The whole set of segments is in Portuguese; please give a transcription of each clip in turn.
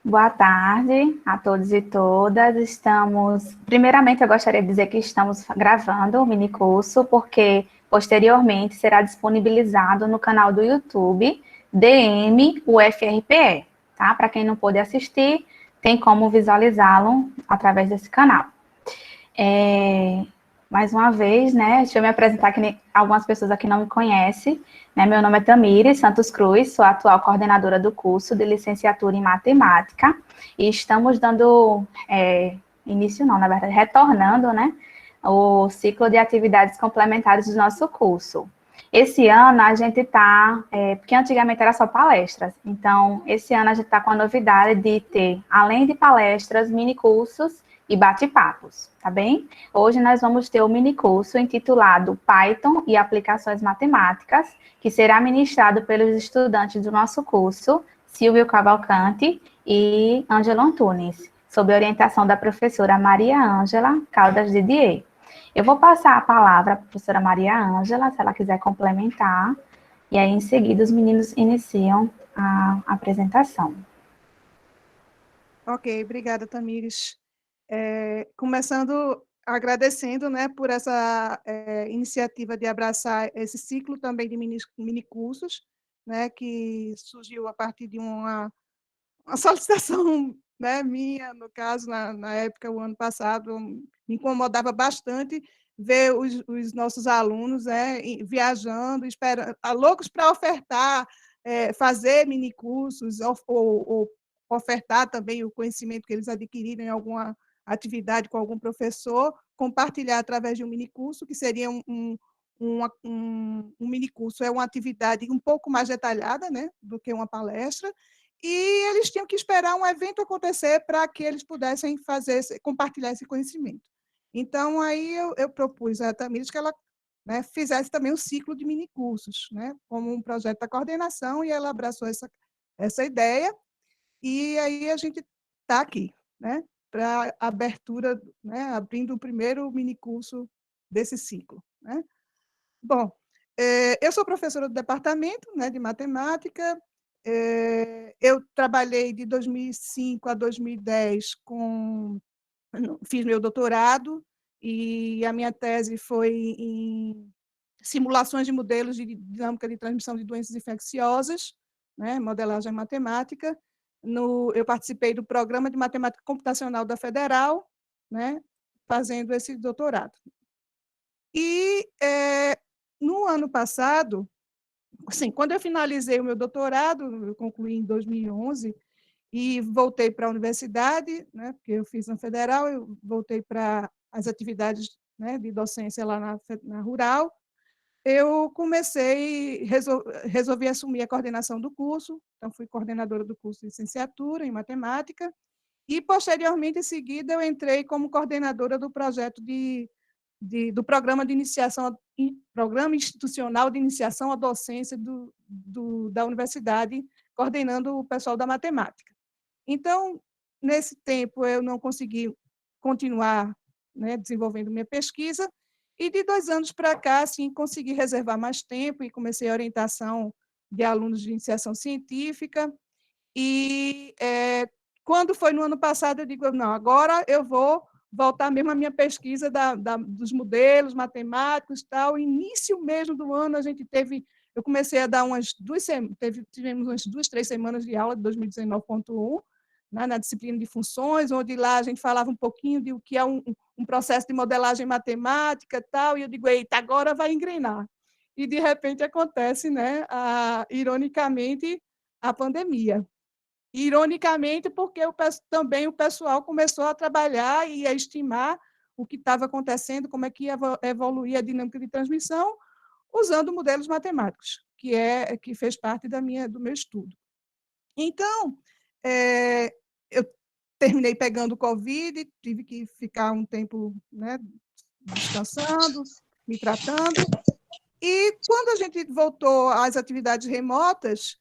Boa tarde a todos e todas. Primeiramente, eu gostaria de dizer que estamos gravando o mini curso, porque posteriormente será disponibilizado no canal do YouTube DM UFRPE, tá? Para quem não pôde assistir, tem como visualizá-lo através desse canal. É, Mais uma vez, né? Deixa eu me apresentar, que algumas pessoas aqui não me conhecem. Né? Meu nome é Tamires Santos Cruz, sou a atual coordenadora do curso de licenciatura em matemática e estamos dando início, não, na verdade, retornando, né? O ciclo de atividades complementares do nosso curso. Esse ano a gente está, porque antigamente era só palestras, então esse ano a gente está com a novidade de ter, além de palestras, mini cursos e bate-papos, tá bem? Hoje nós vamos ter o mini curso intitulado Python e Aplicações Matemáticas, que será ministrado pelos estudantes do nosso curso, Silvio Cavalcante e Ângelo Antunes, sob orientação da professora Maria Ângela Caldas Didier. Eu vou passar a palavra à professora Maria Ângela, se ela quiser complementar, e aí em seguida os meninos iniciam a apresentação. Ok, obrigada, Tamires. Começando agradecendo, né, por essa iniciativa de abraçar esse ciclo também de mini cursos, né, que surgiu a partir de uma solicitação, né, minha, no caso, na época, o ano passado, me incomodava bastante ver os nossos alunos, né, viajando, loucos para ofertar, fazer mini cursos, ou ofertar também o conhecimento que eles adquiriram em alguma atividade com algum professor, compartilhar através de um mini curso, que seria um mini curso, é uma atividade um pouco mais detalhada, né, do que uma palestra, e eles tinham que esperar um evento acontecer para que eles pudessem compartilhar esse conhecimento. Então, aí eu propus a Tamires que ela, né, fizesse também um ciclo de minicursos, né, como um projeto da coordenação, e ela abraçou essa ideia, e aí a gente está aqui, né, para abertura, né, abrindo o primeiro minicurso desse ciclo. Né. Bom, eu sou professora do departamento, né, de matemática. Eu trabalhei de 2005 a 2010 fiz meu doutorado, e a minha tese foi em simulações de modelos de dinâmica de transmissão de doenças infecciosas, né, modelagem matemática. Eu participei do Programa de Matemática Computacional da Federal, né, fazendo esse doutorado. E no ano passado, assim, quando eu finalizei o meu doutorado, eu concluí em 2011, e voltei para a universidade, né, porque eu fiz na Federal, eu voltei para as atividades, né, de docência lá na Rural. Eu resolvi assumir a coordenação do curso, então fui coordenadora do curso de licenciatura em matemática, e posteriormente, em seguida, eu entrei como coordenadora do projeto do programa de iniciação, programa institucional de iniciação à docência da universidade, coordenando o pessoal da matemática. Então, nesse tempo, eu não consegui continuar, né, desenvolvendo minha pesquisa, e de 2 anos para cá, assim, consegui reservar mais tempo e comecei a orientação de alunos de iniciação científica. E quando foi no ano passado, eu digo, não, agora eu vou voltar mesmo à minha pesquisa dos modelos matemáticos e tal. Início mesmo do ano, eu comecei a dar tivemos umas 2, 3 semanas de aula de 2019.1, né, na disciplina de funções, onde lá a gente falava um pouquinho de o que é um processo de modelagem matemática e tal, e eu digo, eita, agora vai engrenar. E, de repente, acontece, né, ironicamente, a pandemia. Ironicamente, porque também o pessoal começou a trabalhar e a estimar o que estava acontecendo, como é que ia evoluir a dinâmica de transmissão, usando modelos matemáticos, que fez parte do meu estudo. Então, eu terminei pegando Covid, tive que ficar um tempo, né, descansando, me tratando, e quando a gente voltou às atividades remotas,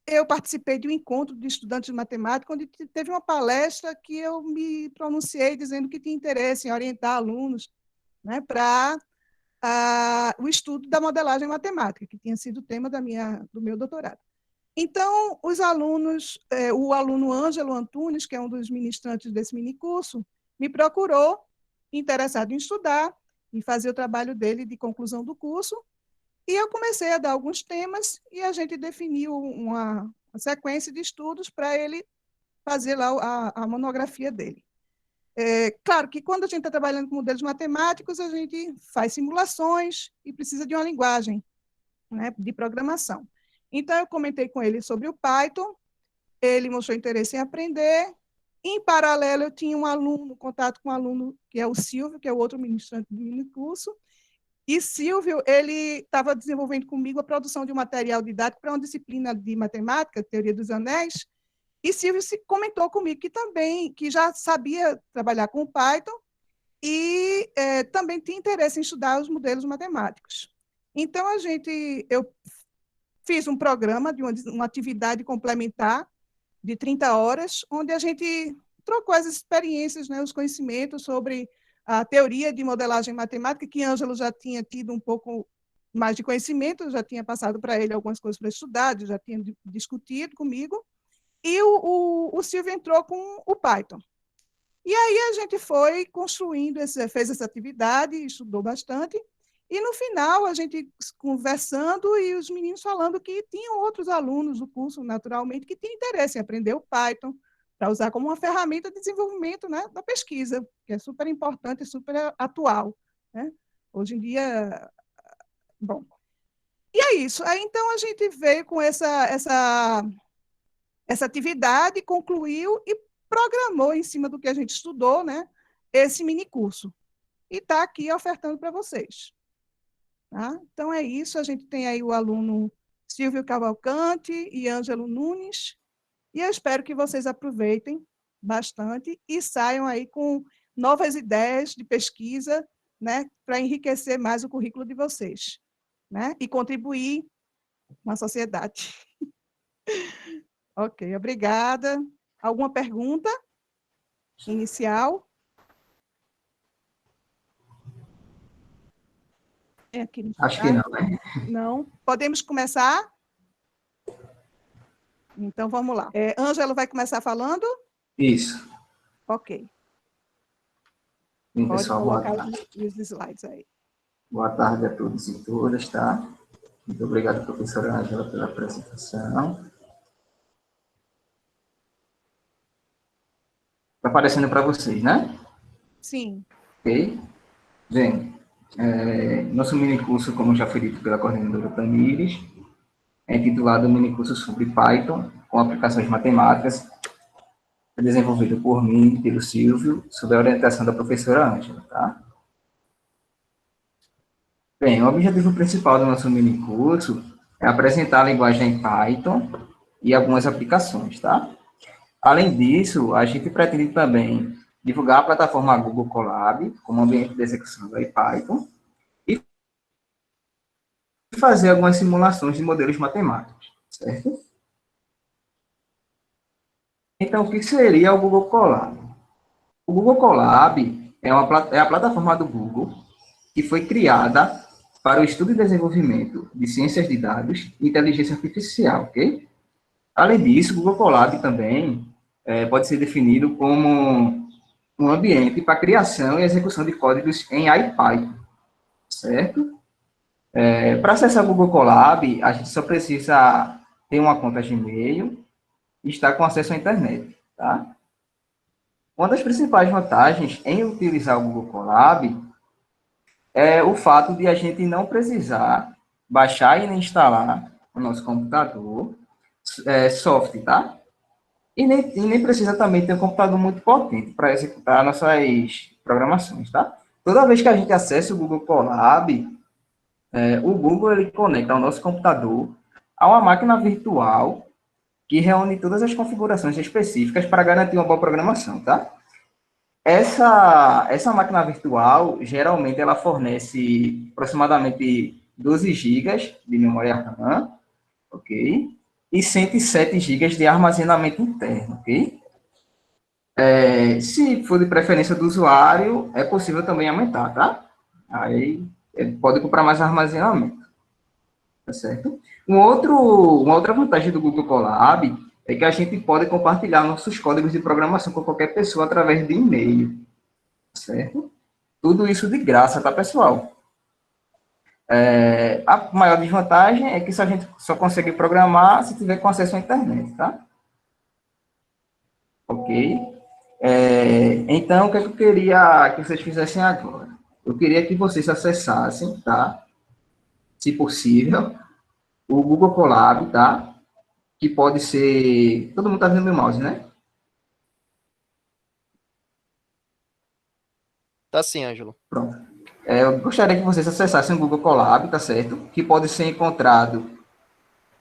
eu participei de um encontro de estudantes de matemática, onde teve uma palestra que eu me pronunciei dizendo que tinha interesse em orientar alunos, né, para o estudo da modelagem matemática, que tinha sido o tema do meu doutorado. Então, os alunos, o aluno Ângelo Antunes, que é um dos ministrantes desse minicurso, me procurou, interessado em estudar, em fazer o trabalho dele de conclusão do curso, e eu comecei a dar alguns temas e a gente definiu uma sequência de estudos para ele fazer lá a monografia dele. Claro que quando a gente está trabalhando com modelos matemáticos, a gente faz simulações e precisa de uma linguagem, né, de programação. Então, eu comentei com ele sobre o Python, ele mostrou interesse em aprender. Em paralelo, eu tinha um aluno, contato com um aluno, que é o Silvio, que é o outro ministrante do minicurso, e Silvio, ele estava desenvolvendo comigo a produção de um material didático para uma disciplina de matemática, Teoria dos Anéis, e Silvio comentou comigo que também, que já sabia trabalhar com o Python e também tinha interesse em estudar os modelos matemáticos. Então, eu fiz um programa de uma atividade complementar de 30 horas, onde a gente trocou as experiências, né, os conhecimentos sobre a teoria de modelagem matemática, que Ângelo já tinha tido um pouco mais de conhecimento, já tinha passado para ele algumas coisas para estudar, já tinha discutido comigo, e o Silvio entrou com o Python. E aí a gente foi construindo, fez essa atividade, estudou bastante, e no final a gente conversando e os meninos falando que tinham outros alunos do curso, naturalmente, que tinham interesse em aprender o Python, para usar como uma ferramenta de desenvolvimento, né, da pesquisa, que é super importante e super atual, né? Hoje em dia, bom. E é isso. Aí, então, a gente veio com essa atividade, concluiu e programou em cima do que a gente estudou, né, esse minicurso. E está aqui ofertando para vocês. Tá? Então, é isso. A gente tem aí o aluno Silvio Cavalcante e Ângelo Nunes, e eu espero que vocês aproveitem bastante e saiam aí com novas ideias de pesquisa, né, para enriquecer mais o currículo de vocês, né, e contribuir com a sociedade. Ok, obrigada. Alguma pergunta inicial? Acho que não, né? Não. Podemos começar? Então, vamos lá. Ângelo vai começar falando? Isso. Ok. Bem, Pode pessoal, boa colocar tarde. os slides aí. Boa tarde a todos e todas, tá? Muito obrigado, professora Ângela, pela apresentação. Está aparecendo para vocês, né? Sim. Ok? Bem, nosso minicurso, como já foi dito pela coordenadora Tamires, é intitulado Minicurso sobre Python com aplicações matemáticas, desenvolvido por mim e pelo Silvio, sob a orientação da professora Ângela, tá? Bem, o objetivo principal do nosso minicurso é apresentar a linguagem Python e algumas aplicações, tá? Além disso, a gente pretende também divulgar a plataforma Google Colab como ambiente de execução da Python e fazer algumas simulações de modelos matemáticos, certo? Então, o que seria o Google Colab? O Google Colab é a plataforma do Google que foi criada para o estudo e desenvolvimento de ciências de dados e inteligência artificial, ok? Além disso, o Google Colab também pode ser definido como um ambiente para criação e execução de códigos em IPython, certo? Para acessar o Google Colab, a gente só precisa ter uma conta Gmail e estar com acesso à internet, tá? Uma das principais vantagens em utilizar o Google Colab é o fato de a gente não precisar baixar e nem instalar no nosso computador software, tá? E nem precisa também ter um computador muito potente para executar nossas programações, tá? Toda vez que a gente acessa o Google Colab, o Google ele conecta ao nosso computador a uma máquina virtual que reúne todas as configurações específicas para garantir uma boa programação, tá? Essa máquina virtual, geralmente, ela fornece aproximadamente 12 GB de memória RAM, ok? E 107 GB de armazenamento interno, ok? Se for de preferência do usuário, é possível também aumentar, tá? Aí, ele pode comprar mais armazenamento. tá certo? Uma outra vantagem do Google Colab é que a gente pode compartilhar nossos códigos de programação com qualquer pessoa através de e-mail, certo? Tudo isso de graça, tá, pessoal? A maior desvantagem é que a gente só consegue programar se tiver com acesso à internet, tá? Ok? Então, o que eu queria que vocês fizessem agora? Eu queria que vocês acessassem, tá? Se possível, o Google Colab, tá? Que pode ser... Todo mundo está vendo meu mouse, né? Tá sim, Ângelo. Pronto. Eu gostaria que vocês acessassem o Google Colab, tá certo? Que pode ser encontrado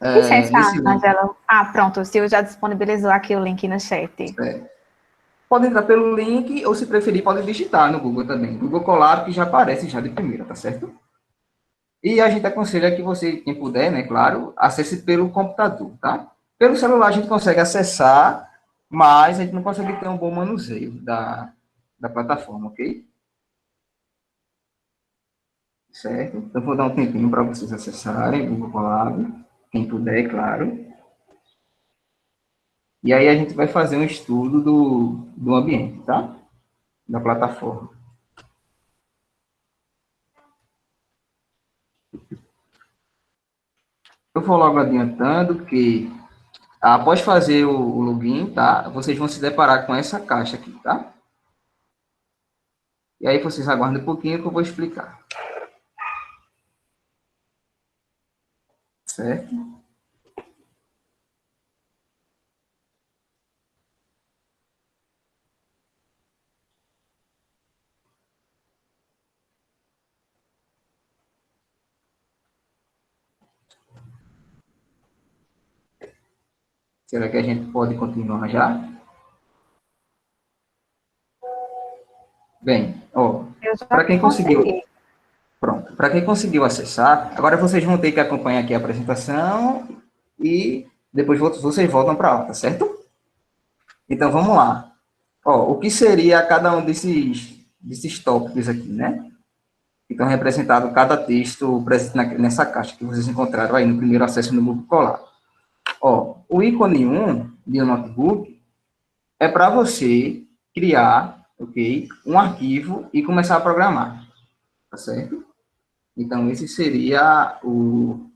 Licença, nesse link. Angela. Ah, pronto, o Silvio já disponibilizou aqui o link no chat. Pode entrar pelo link, ou se preferir, pode digitar no Google também. Google Colab, que já aparece já de primeira, tá certo? E a gente aconselha que você, quem puder, né, claro, acesse pelo computador, tá? Pelo celular a gente consegue acessar, mas a gente não consegue ter um bom manuseio da plataforma, ok? Certo? Então, vou dar um tempinho para vocês acessarem o Google Colab, quem puder, claro. E aí a gente vai fazer um estudo do ambiente, tá? Da plataforma. Eu vou logo adiantando que, após fazer o login, tá? Vocês vão se deparar com essa caixa aqui, tá? E aí vocês aguardem um pouquinho que eu vou explicar. Certo? Será que a gente pode continuar já? Bem, ó, Eu já para quem conseguiu... consegui. Pronto. Para quem conseguiu acessar, agora vocês vão ter que acompanhar aqui a apresentação e depois vocês voltam para a aula, tá certo? Então, vamos lá. Ó, o que seria cada um desses tópicos aqui, né? Que estão representados cada texto presente nessa caixa que vocês encontraram aí no primeiro acesso no Google Colab. Ó, o ícone 1 de um notebook é para você criar, ok, um arquivo e começar a programar, tá certo? Então, esse seria o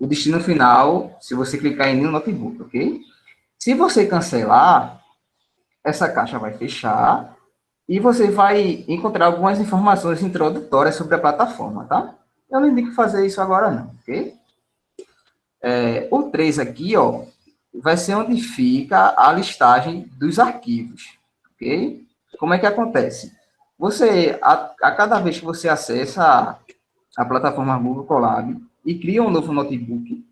destino final, se você clicar em New Notebook, ok? Se você cancelar, essa caixa vai fechar e você vai encontrar algumas informações introdutórias sobre a plataforma, tá? Eu não indico fazer isso agora não, ok? O 3 aqui, ó, vai ser onde fica a listagem dos arquivos, ok? Como é que acontece? Você, a cada vez que você acessa a plataforma Google Colab e cria um novo notebook,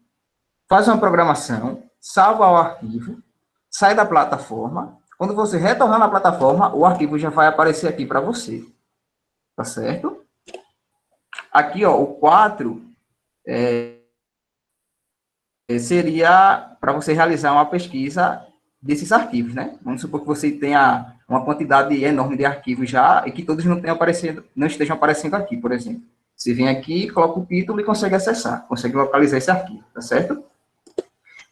faz uma programação, salva o arquivo, sai da plataforma. Quando você retornar na plataforma, o arquivo já vai aparecer aqui para você. Tá certo? Aqui, ó, o 4 seria para você realizar uma pesquisa desses arquivos, né? Vamos supor que você tenha uma quantidade enorme de arquivos já e que todos não estejam aparecendo aqui, por exemplo. Você vem aqui, coloca o título e consegue acessar, consegue localizar esse arquivo, tá certo?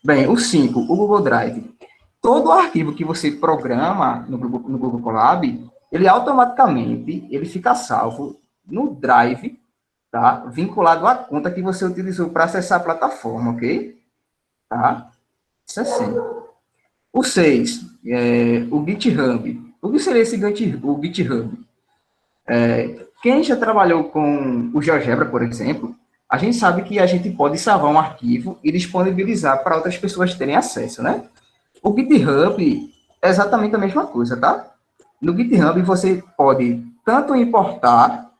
Bem, o 5, o Google Drive. Todo arquivo que você programa no Google Colab, ele automaticamente ele fica salvo no Drive, tá? Vinculado à conta que você utilizou para acessar a plataforma, ok? Tá? Isso é assim. O 6, o GitHub. O que seria o GitHub? Quem já trabalhou com o GeoGebra, por exemplo, a gente sabe que a gente pode salvar um arquivo e disponibilizar para outras pessoas terem acesso, né? O GitHub é exatamente a mesma coisa, tá? No GitHub você pode tanto importar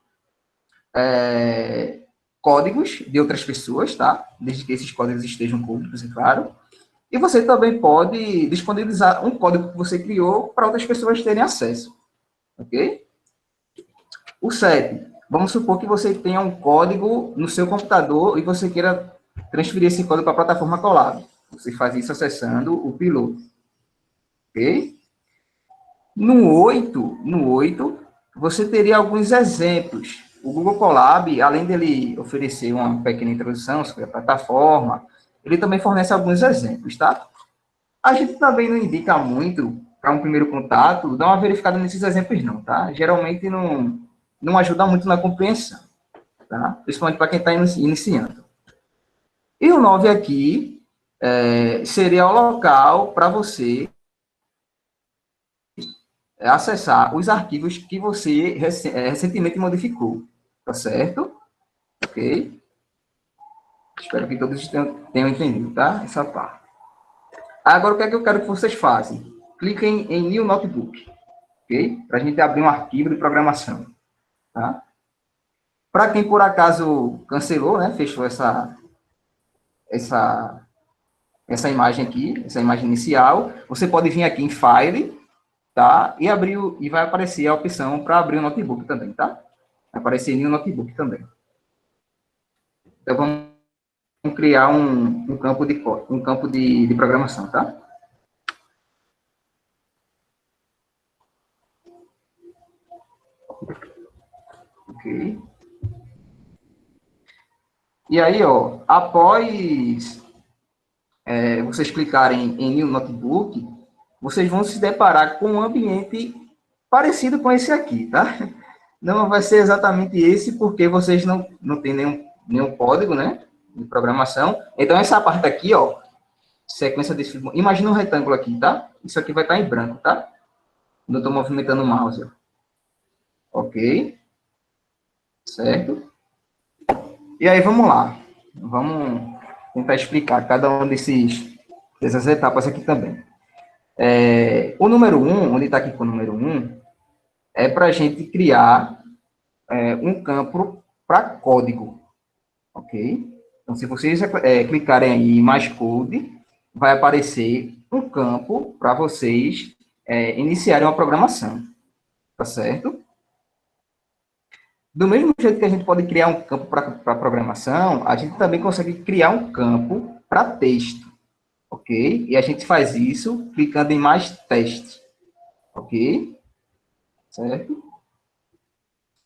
códigos de outras pessoas, tá? Desde que esses códigos estejam públicos, é claro. E você também pode disponibilizar um código que você criou para outras pessoas terem acesso, ok? O 7, vamos supor que você tenha um código no seu computador e você queira transferir esse código para a plataforma Colab. Você faz isso acessando o piloto. Ok? No 8, você teria alguns exemplos o Google Colab, além dele oferecer uma pequena introdução sobre a plataforma, ele também fornece alguns exemplos, tá? A gente também não indica muito, para um primeiro contato, dar uma verificada nesses exemplos não, tá? Geralmente não ajuda muito na compreensão, tá? Principalmente para quem está iniciando. E o 9 aqui seria o local para você acessar os arquivos que você recentemente modificou, tá certo? Ok? Espero que todos tenham entendido, tá? Essa parte. Agora, o que é que eu quero que vocês façam? Cliquem em New Notebook, ok? Para a gente abrir um arquivo de programação, tá? Para quem, por acaso, cancelou, né? Fechou essa imagem aqui, essa imagem inicial, você pode vir aqui em File, tá? E abrir, e vai aparecer a opção para abrir o notebook também, tá? Vai aparecer New Notebook também. Então, vamos criar um campo de programação, tá? Ok. E aí, ó, após vocês clicarem em New Notebook, vocês vão se deparar com um ambiente parecido com esse aqui, tá? Não vai ser exatamente esse, porque vocês não têm nenhum código, né, de programação. Então, essa parte aqui, ó, sequência de... Imagina um retângulo aqui, tá? Isso aqui vai estar em branco, tá? Não estou movimentando o mouse, ó. Ok? Certo? E aí, vamos lá. Vamos tentar explicar cada uma dessas etapas aqui também. O número 1, onde está aqui com o número 1, é para a gente criar um campo para código. Ok? Então, se vocês clicarem aí em mais code, vai aparecer um campo para vocês iniciarem uma programação. Tá certo? Do mesmo jeito que a gente pode criar um campo para programação, a gente também consegue criar um campo para texto, ok? E a gente faz isso clicando em mais teste, ok? Certo?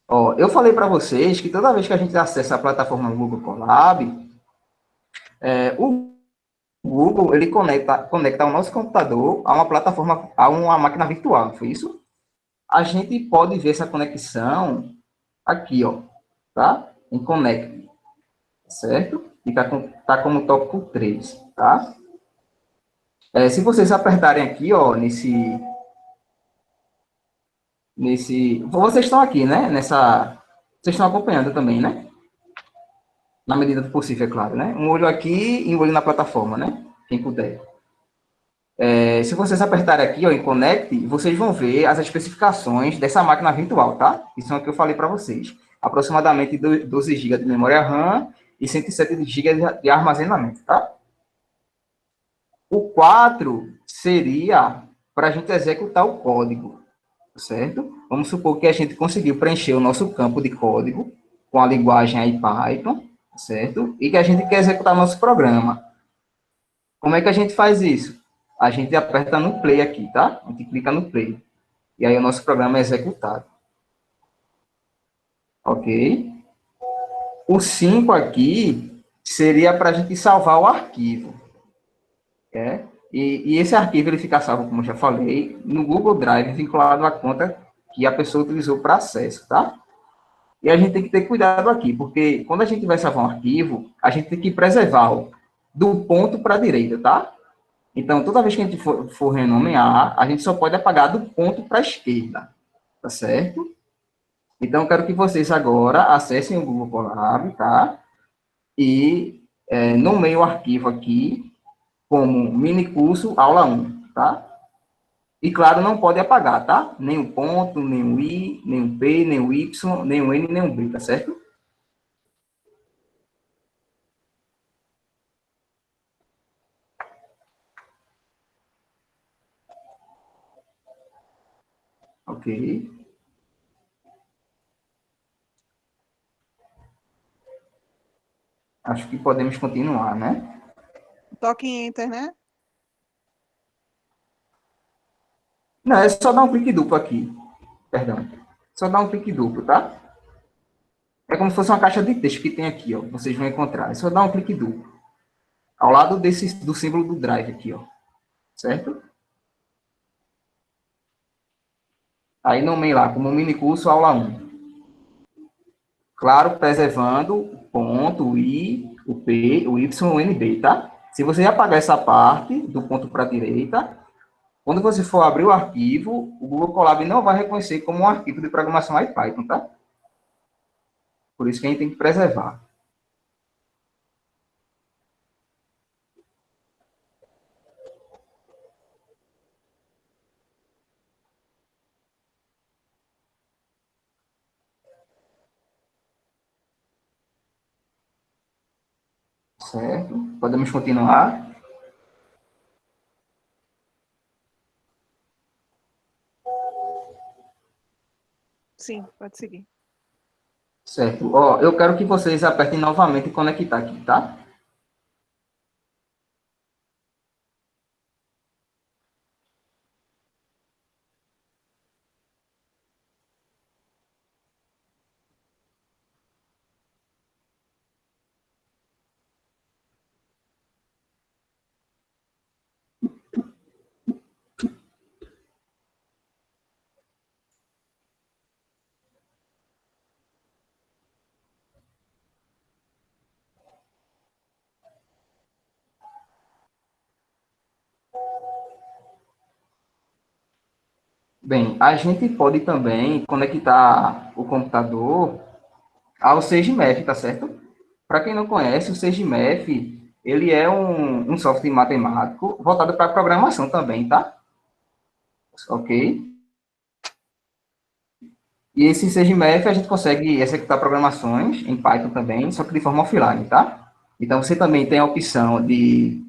Ó, eu falei para vocês que toda vez que a gente acessa a plataforma Google Colab, o Google ele conecta o nosso computador a uma plataforma, a uma máquina virtual, foi isso? A gente pode ver essa conexão aqui, ó, tá? Em Connect, certo? E tá como tópico 3, tá? Se vocês apertarem aqui, ó, vocês estão aqui, né? Vocês estão acompanhando também, né? Na medida do possível, é claro, né? Um olho aqui e um olho na plataforma, né? Quem puder. Se vocês apertarem aqui, ó, em Connect, vocês vão ver as especificações dessa máquina virtual, tá? Isso é o que eu falei para vocês. Aproximadamente 12 GB de memória RAM e 107 GB de armazenamento, tá? O 4 seria para a gente executar o código, certo? Vamos supor que a gente conseguiu preencher o nosso campo de código com a linguagem aí Python, certo? E que a gente quer executar nosso programa. Como é que a gente faz isso? A gente aperta no play aqui, tá? A gente clica no play. E aí o nosso programa é executado. Ok? O 5 aqui seria para a gente salvar o arquivo. E esse arquivo ele fica salvo, como eu já falei, no Google Drive, vinculado à conta que a pessoa utilizou para acesso, tá? E a gente tem que ter cuidado aqui, porque quando a gente vai salvar um arquivo, a gente tem que preservá-lo do ponto para a direita, tá? Então, toda vez que a gente for renomear, a gente só pode apagar do ponto para a esquerda, tá certo? Então, eu quero que vocês agora acessem o Google Colab, tá? E nomeiem o arquivo aqui como mini curso aula 1, tá? E, claro, não pode apagar, tá? Nem o ponto, nem o I, nem o P, nem o Y, nem o N, nem o B, tá certo? Ok. Acho que podemos continuar, né? Toque em Enter, né? Não, é só dar um clique duplo aqui. Perdão. Só dar um clique duplo, tá? É como se fosse uma caixa de texto que tem aqui, ó. Vocês vão encontrar. É só dar um clique duplo. Ao lado do símbolo do Drive aqui, ó. Certo? Aí nomeie lá como minicurso aula 1. Claro, preservando o ponto, o I, o P, o Y, o NB, tá? Se você apagar essa parte do ponto para a direita, quando você for abrir o arquivo, o Google Colab não vai reconhecer como um arquivo de programação IPython, tá? Por isso que a gente tem que preservar. Certo? Podemos continuar? Sim, pode seguir. Certo. Ó, eu quero que vocês apertem novamente conectar aqui, tá? Bem, a gente pode também conectar o computador ao SageMath, tá certo? Para quem não conhece, o SageMath, ele é um software matemático voltado para programação também, tá? Ok? E esse SageMath a gente consegue executar programações em Python também, só que de forma offline, tá? Então, você também tem a opção de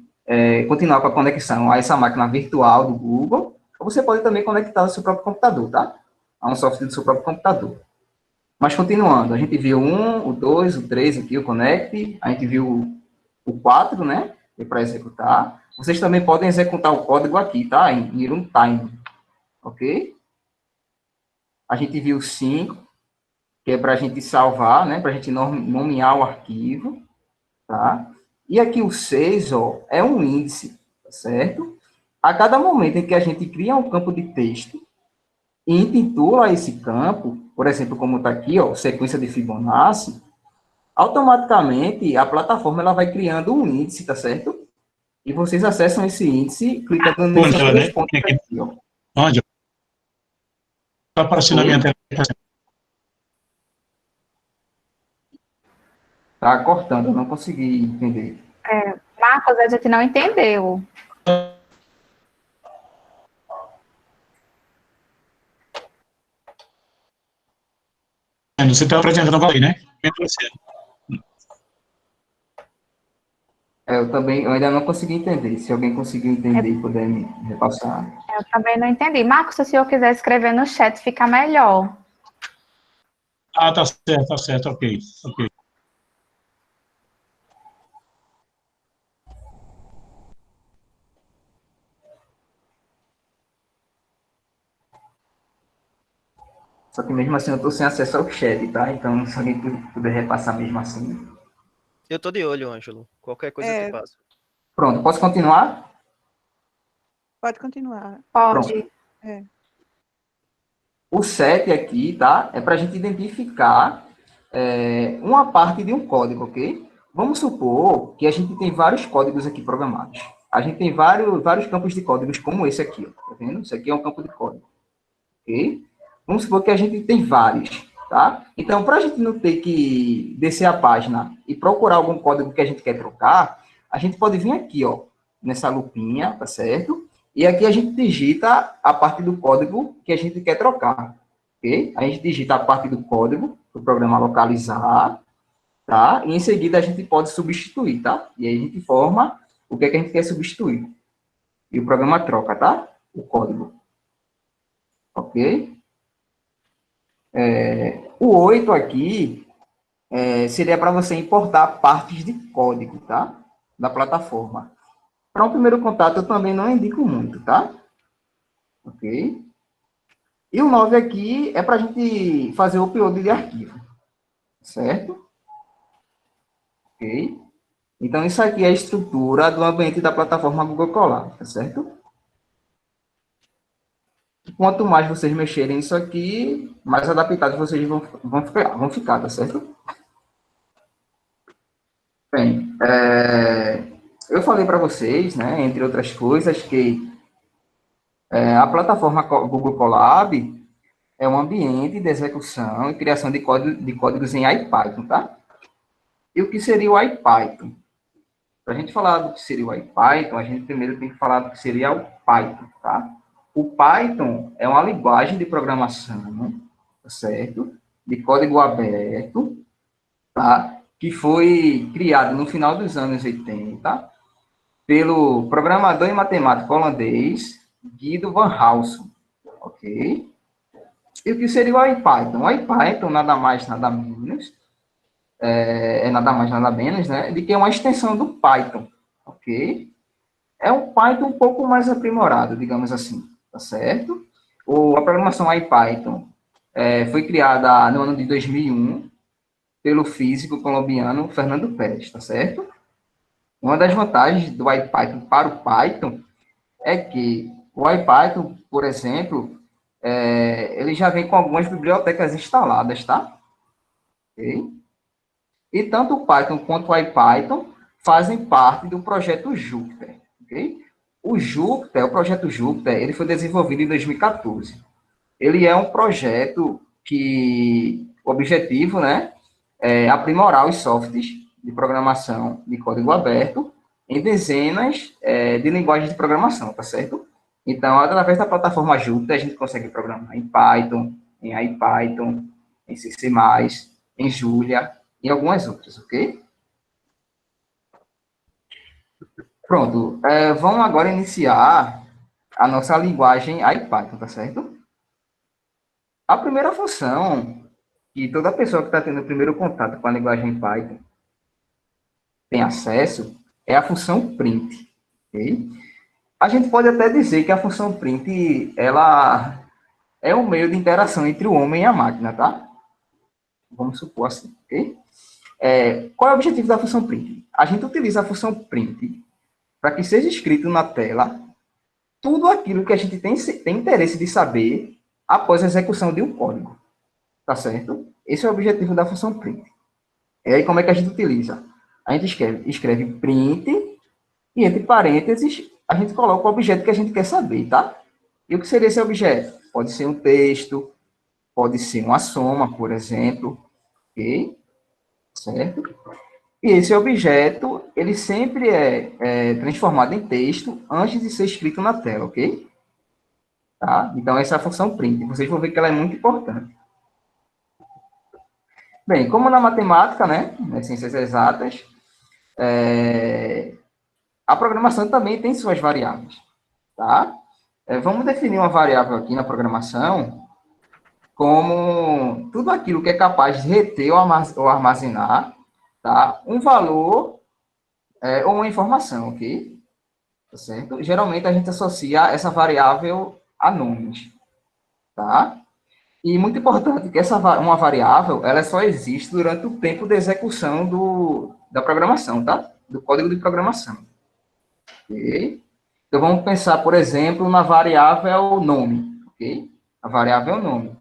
continuar com a conexão a essa máquina virtual do Google, ou você pode também conectar ao seu próprio computador, tá? A um software do seu próprio computador. Mas continuando, a gente viu o 1, o 2, o 3 aqui, o Connect, a gente viu o 4, né? Que é para executar. Vocês também podem executar o código aqui, tá? Em runtime, ok? A gente viu o 5, que é para a gente salvar, né? Para a gente nomear o arquivo, tá? E aqui o 6, ó, é um índice, tá certo? A cada momento em que a gente cria um campo de texto e intitula esse campo, por exemplo, como está aqui, ó, sequência de Fibonacci, automaticamente a plataforma ela vai criando um índice, tá certo? E vocês acessam esse índice clicando nesses Onde ela, três né? pontos Aqui. aqui, ó. Onde? Está aparecendo na minha Oi? tela. Tá cortando, eu não consegui entender. Marcos, a gente não entendeu. Você está apresentando agora aí, né? Eu ainda não consegui entender. Se alguém conseguiu entender e puder me repassar. Eu também não entendi. Marcos, se o senhor quiser escrever no chat, fica melhor. Ah, tá certo, ok. Ok. Só que mesmo assim eu estou sem acesso ao chat, tá? Então, se alguém puder repassar mesmo assim. Eu tô de olho, Ângelo. Qualquer coisa eu te passo. Pronto, posso continuar? Pode continuar. Pode. É. O 7 aqui, tá? É para a gente identificar uma parte de um código, ok? Vamos supor que a gente tem vários códigos aqui programados. A gente tem vários campos de códigos como esse aqui, ó, tá vendo? Isso aqui é um campo de código, ok? Vamos supor que a gente tem vários, tá? Então, para a gente não ter que descer a página e procurar algum código que a gente quer trocar, a gente pode vir aqui, ó, nessa lupinha, tá certo? E aqui a gente digita a parte do código que a gente quer trocar, ok? A gente digita a parte do código, do programa localizar, tá? E em seguida a gente pode substituir, tá? E aí a gente forma o que é que a gente quer substituir. E o programa troca, tá? O código. Ok? O 8 aqui seria para você importar partes de código, tá? Da plataforma. Para um primeiro contato, eu também não indico muito, tá? Ok? E o 9 aqui é para a gente fazer o upload de arquivo. certo? Ok? Então, isso aqui é a estrutura do ambiente da plataforma Google Colab, tá certo? Quanto mais vocês mexerem nisso aqui, mais adaptados vocês vão ficar, tá certo? Bem, eu falei para vocês, né, entre outras coisas, que a plataforma Google Colab é um ambiente de execução e criação de códigos em IPython, tá? E o que seria o IPython? Para a gente falar do que seria o IPython, a gente primeiro tem que falar do que seria o Python, tá? O Python é uma linguagem de programação, tá certo? De código aberto, tá? Que foi criado no final dos anos 80 pelo programador e matemático holandês Guido van Halsum, ok? E o que seria o IPython? O IPython nada mais, nada menos, nada mais, nada menos, né, de que é uma extensão do Python, ok? É um Python um pouco mais aprimorado, digamos assim, tá certo? A programação IPython foi criada no ano de 2001 pelo físico colombiano Fernando Pérez, tá certo? Uma das vantagens do IPython para o Python é que o IPython, por exemplo, ele já vem com algumas bibliotecas instaladas, tá? Ok? E tanto o Python quanto o IPython fazem parte do projeto Jupyter, ok? O projeto Jupyter, ele foi desenvolvido em 2014. Ele é um projeto que o objetivo, né, é aprimorar os softwares de programação de código aberto em dezenas de linguagens de programação, tá certo? Então, através da plataforma Jupyter, a gente consegue programar em Python, em IPython, em C++, em Julia, e algumas outras, ok? Pronto, vamos agora iniciar a nossa linguagem IPython, tá certo? A primeira função que toda pessoa que está tendo o primeiro contato com a linguagem Python tem acesso é a função print, ok? A gente pode até dizer que a função print, ela é um meio de interação entre o homem e a máquina, tá? Vamos supor assim, ok? Qual é o objetivo da função print? A gente utiliza a função print para que seja escrito na tela tudo aquilo que a gente tem interesse de saber após a execução de um código. Tá certo? Esse é o objetivo da função print. E aí, como é que a gente utiliza? A gente escreve print e, entre parênteses, a gente coloca o objeto que a gente quer saber, tá? E o que seria esse objeto? Pode ser um texto, pode ser uma soma, por exemplo, ok? Certo? E esse objeto, ele sempre é transformado em texto antes de ser escrito na tela, ok? Tá? Então, essa é a função print. Vocês vão ver que ela é muito importante. Bem, como na matemática, né, nas ciências exatas, a programação também tem suas variáveis, tá? Vamos definir uma variável aqui na programação como tudo aquilo que é capaz de reter ou armazenar, tá? Um valor ou uma informação, ok? Tá certo? Geralmente a gente associa essa variável a nomes, tá? E muito importante que uma variável, ela só existe durante o tempo de execução da programação, tá? Do código de programação. Ok? Então, vamos pensar, por exemplo, na variável nome, ok? A variável nome.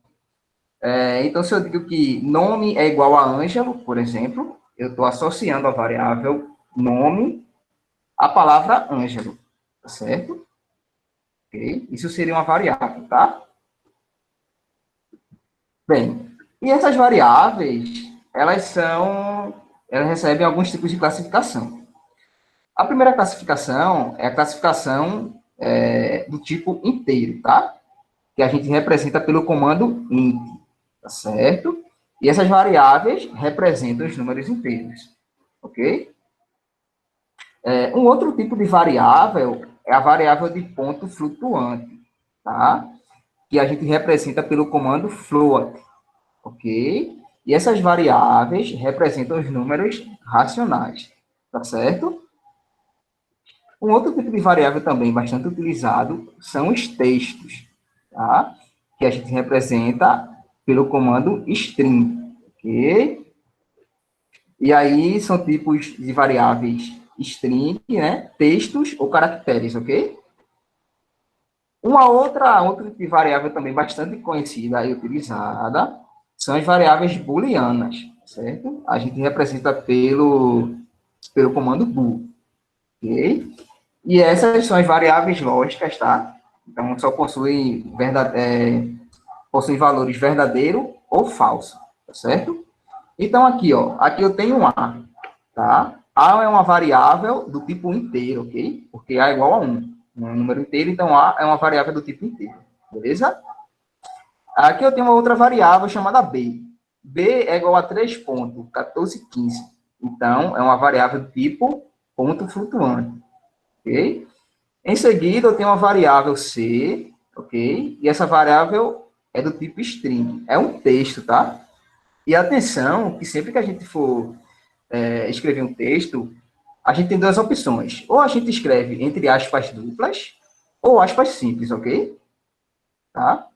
Então, se eu digo que nome é igual a Ângelo, por exemplo, eu estou associando a variável nome à palavra Ângelo, tá certo? Ok? Isso seria uma variável, tá? Bem, e essas variáveis, elas recebem alguns tipos de classificação. A primeira classificação é a classificação do tipo inteiro, tá? Que a gente representa pelo comando int, tá certo? E essas variáveis representam os números inteiros, ok? Um outro tipo de variável é a variável de ponto flutuante, tá? Que a gente representa pelo comando float, ok? E essas variáveis representam os números racionais, tá certo? Um outro tipo de variável também bastante utilizado são os textos, tá? Que a gente representa pelo comando string, ok? E aí são tipos de variáveis string, né? Textos ou caracteres, ok? Outro tipo de variável também bastante conhecida e utilizada são as variáveis booleanas, certo? A gente representa pelo comando bool, ok? E essas são as variáveis lógicas, tá? Então, só possuem valores verdadeiro ou falso, tá certo? Então, aqui, ó, aqui eu tenho um A, tá? A é uma variável do tipo inteiro, ok? Porque A é igual a 1, um número inteiro, então A é uma variável do tipo inteiro, beleza? Aqui eu tenho uma outra variável chamada B. B é igual a 3,1415. Então, é uma variável do tipo ponto flutuante, ok? Em seguida, eu tenho uma variável C, ok? E essa variável é do tipo string. É um texto, tá? E atenção, que sempre que a gente for escrever um texto, a gente tem duas opções. Ou a gente escreve entre aspas duplas, ou aspas simples, ok? Tá?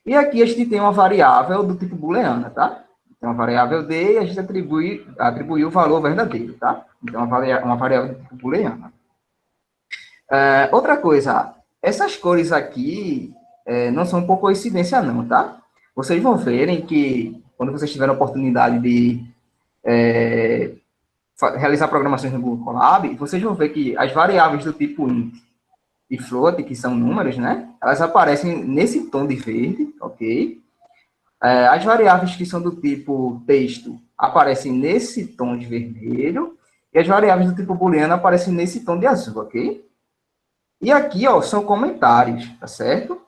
E aqui a gente tem uma variável do tipo booleana, tá? Então, a variável D, a gente atribui o valor verdadeiro, tá? Então, uma variável do tipo booleana. Outra coisa, essas cores aqui não são por coincidência, não, tá? Vocês vão verem que, quando vocês tiverem a oportunidade de realizar programações no Google Colab, vocês vão ver que as variáveis do tipo int e float, que são números, né? Elas aparecem nesse tom de verde, ok? As variáveis que são do tipo texto aparecem nesse tom de vermelho, e as variáveis do tipo booleano aparecem nesse tom de azul, ok? E aqui, ó, são comentários, tá certo?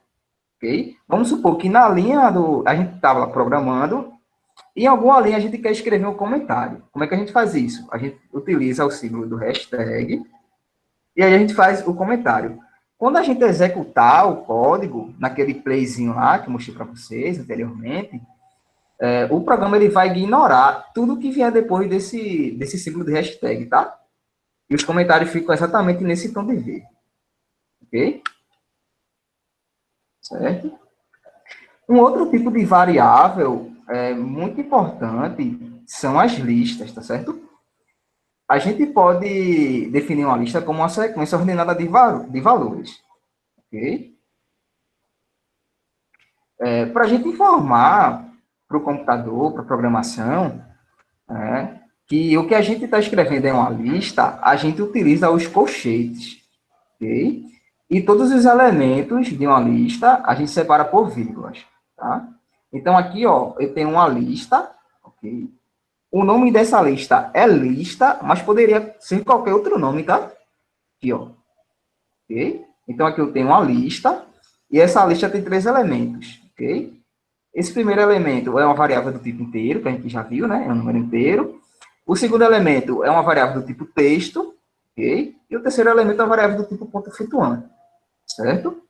Ok? Vamos supor que na linha a gente estava programando, e em alguma linha a gente quer escrever um comentário. Como é que a gente faz isso? A gente utiliza o símbolo do hashtag, e aí a gente faz o comentário. Quando a gente executar o código, naquele playzinho lá, que eu mostrei para vocês anteriormente, o programa ele vai ignorar tudo que vier depois desse símbolo de hashtag, tá? E os comentários ficam exatamente nesse tom de verde. Ok? Certo? Um outro tipo de variável muito importante são as listas, tá certo? A gente pode definir uma lista como uma sequência ordenada de valores, ok? Para a gente informar para o computador, para a programação, que o que a gente está escrevendo é uma lista, a gente utiliza os colchetes, ok? E todos os elementos de uma lista, a gente separa por vírgulas, tá? Então, aqui, ó, eu tenho uma lista, ok? O nome dessa lista é lista, mas poderia ser qualquer outro nome, tá? Aqui, ó. Ok? Então, aqui eu tenho uma lista, e essa lista tem 3 elementos, ok? Esse primeiro elemento é uma variável do tipo inteiro, que a gente já viu, né? É um número inteiro. O segundo elemento é uma variável do tipo texto, ok? E o terceiro elemento é uma variável do tipo ponto flutuante, certo?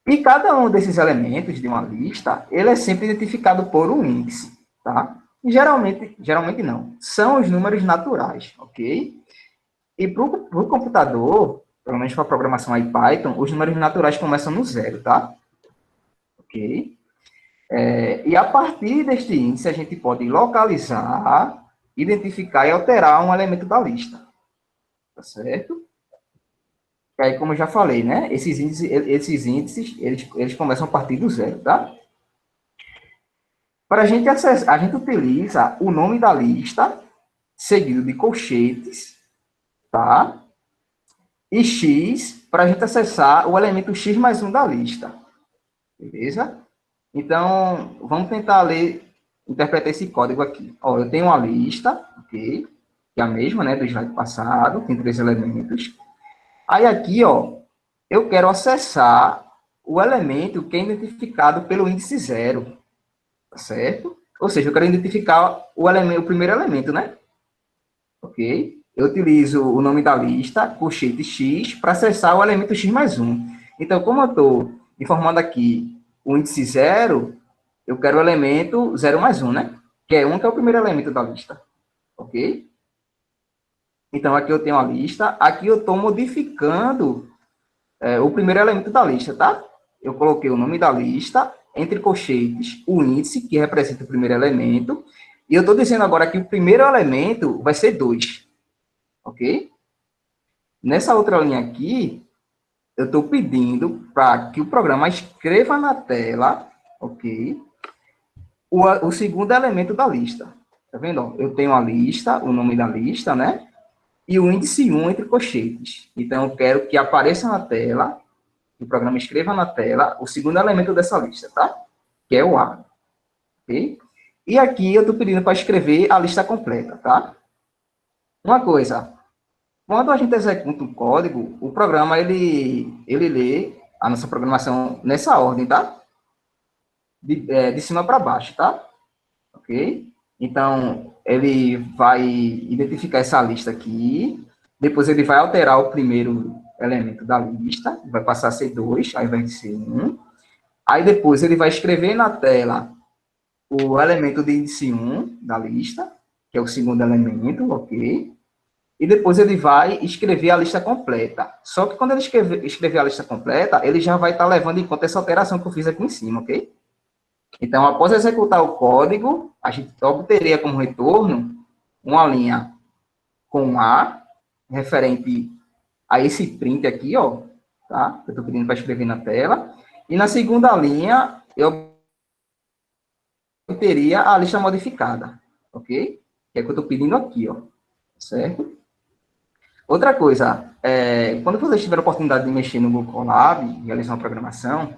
E cada um desses elementos de uma lista, ele é sempre identificado por um índice, tá? E geralmente não. São os números naturais, ok? E para o computador, pelo menos para a programação aí Python, os números naturais começam no zero, tá? Ok? E a partir deste índice, a gente pode localizar, identificar e alterar um elemento da lista. Tá certo? E aí, como eu já falei, né? Esses índices eles começam a partir do zero, tá? Para a gente acessar, a gente utiliza o nome da lista, seguido de colchetes, tá? E X, para a gente acessar o elemento X mais 1 da lista. Beleza? Então, vamos tentar interpretar esse código aqui. Ó, eu tenho uma lista, ok? Que é a mesma, né, do slide passado, tem 3 elementos. Aí aqui, ó, eu quero acessar o elemento que é identificado pelo índice 0, tá certo? Ou seja, eu quero identificar o primeiro elemento, né? Ok? Eu utilizo o nome da lista, colchete X, para acessar o elemento X mais 1. Então, como eu estou informando aqui o índice 0, eu quero o elemento 0 mais 1, né? Que é o primeiro elemento da lista. Ok? Então, aqui eu tenho a lista. Aqui eu estou modificando o primeiro elemento da lista, tá? Eu coloquei o nome da lista, entre colchetes, o índice, que representa o primeiro elemento, E eu estou dizendo agora que o primeiro elemento vai ser 2. Ok? Nessa outra linha aqui, eu estou pedindo para que o programa escreva na tela, ok? O segundo elemento da lista. Tá vendo? Eu tenho a lista, o nome da lista, né? E o índice 1 entre colchetes. Então, eu quero que apareça na tela, que o programa escreva na tela, o segundo elemento dessa lista, tá? Que é o A. Ok? E aqui eu estou pedindo para escrever a lista completa, tá? Uma coisa, quando a gente executa um código, o programa, ele lê a nossa programação nessa ordem, tá? De cima para baixo, tá? Ok? Então, ele vai identificar essa lista aqui, depois ele vai alterar o primeiro elemento da lista, vai passar a ser 2, ao invés de ser 1. Aí depois ele vai escrever na tela o elemento de índice 1 da lista, que é o segundo elemento, ok? E depois ele vai escrever a lista completa. Só que quando ele escrever a lista completa, ele já vai estar levando em conta essa alteração que eu fiz aqui em cima, ok? Então, após executar o código, a gente obteria como retorno uma linha com A, referente a esse print aqui, ó, tá? Eu estou pedindo para escrever na tela. E na segunda linha, eu obteria a lista modificada, ok? Que é o que eu estou pedindo aqui, ó, certo? Outra coisa, quando vocês tiverem a oportunidade de mexer no Google Colab, realizar uma programação,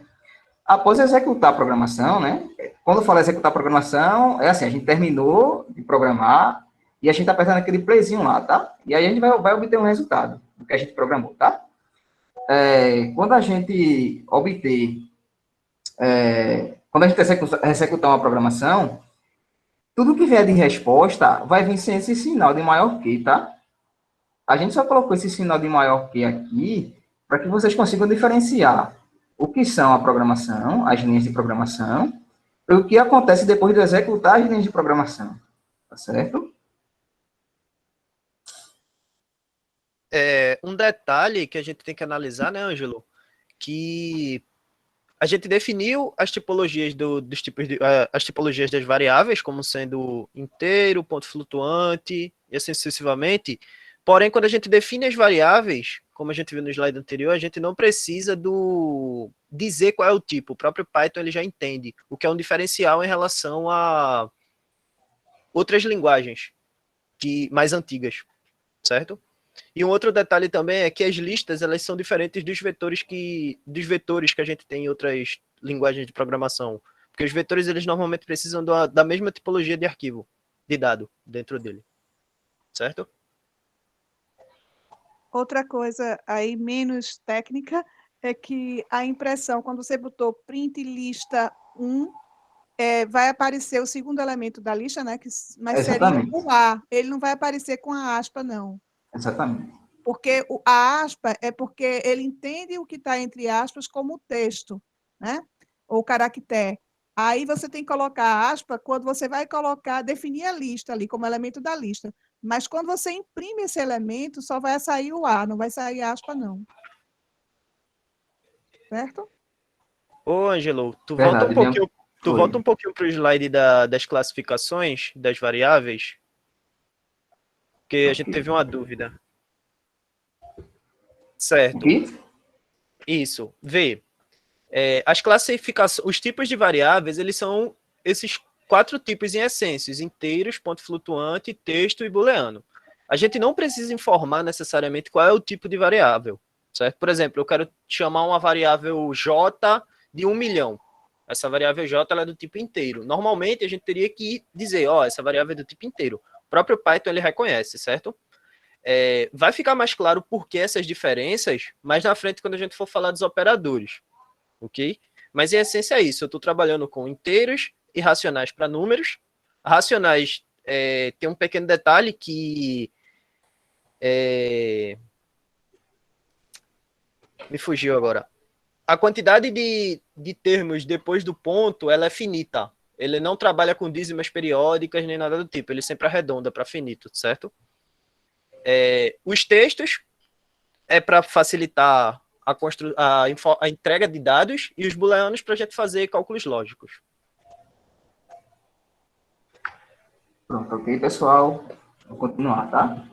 após executar a programação, né? Quando eu falo executar a programação, é assim, a gente terminou de programar e a gente está apertando aquele playzinho lá, tá? E aí a gente vai obter um resultado do que a gente programou, tá? Quando a gente obter, quando a gente executar uma programação, tudo que vier de resposta vai vir sem esse sinal de maior que, tá? A gente só colocou esse sinal de maior que aqui para que vocês consigam diferenciar o que são a programação, as linhas de programação, e o que acontece depois de executar as linhas de programação. Tá certo? Um detalhe que a gente tem que analisar, né, Ângelo? Que a gente definiu as tipologias dos tipos as tipologias das variáveis como sendo inteiro, ponto flutuante e assim sucessivamente. Porém, quando a gente define as variáveis, como a gente viu no slide anterior, a gente não precisa dizer qual é o tipo. O próprio Python ele já entende, o que é um diferencial em relação a outras linguagens mais antigas, certo? E um outro detalhe também é que as listas elas são diferentes dos vetores que a gente tem em outras linguagens de programação. Porque os vetores eles normalmente precisam da mesma tipologia de arquivo, de dado dentro dele. Certo? Outra coisa aí menos técnica é que a impressão, quando você botou print lista 1, vai aparecer o segundo elemento da lista, né? Mas seria o A. Ele não vai aparecer com a aspa, não. Exatamente. Porque a aspa é porque ele entende o que está entre aspas como texto, né? Ou caractere. Aí você tem que colocar a aspa quando você vai definir a lista ali como elemento da lista. Mas quando você imprime esse elemento, só vai sair o A, não vai sair aspa, não. Certo? Ô, Ângelo, tu Verdade, volta um pouquinho para o slide das classificações das variáveis, porque a gente teve uma dúvida. Certo. Isso. Vê. As classificações, os tipos de variáveis, eles são esses 4 tipos em essências: inteiros, ponto flutuante, texto e booleano. A gente não precisa informar necessariamente qual é o tipo de variável, certo? Por exemplo, eu quero chamar uma variável j de 1 milhão. Essa variável j ela é do tipo inteiro. Normalmente, a gente teria que dizer, essa variável é do tipo inteiro. O próprio Python, ele reconhece, certo? Vai ficar mais claro por que essas diferenças mais na frente, quando a gente for falar dos operadores, ok? Mas, em essência, é isso. Eu estou trabalhando com inteiros e racionais para números. Racionais tem um pequeno detalhe que me fugiu agora. A quantidade de termos depois do ponto, ela é finita. Ele não trabalha com dízimas periódicas nem nada do tipo. Ele sempre arredonda para finito, certo? Os textos é para facilitar a entrega de dados e os booleanos para a gente fazer cálculos lógicos. Pronto, ok, pessoal? Vou continuar, tá?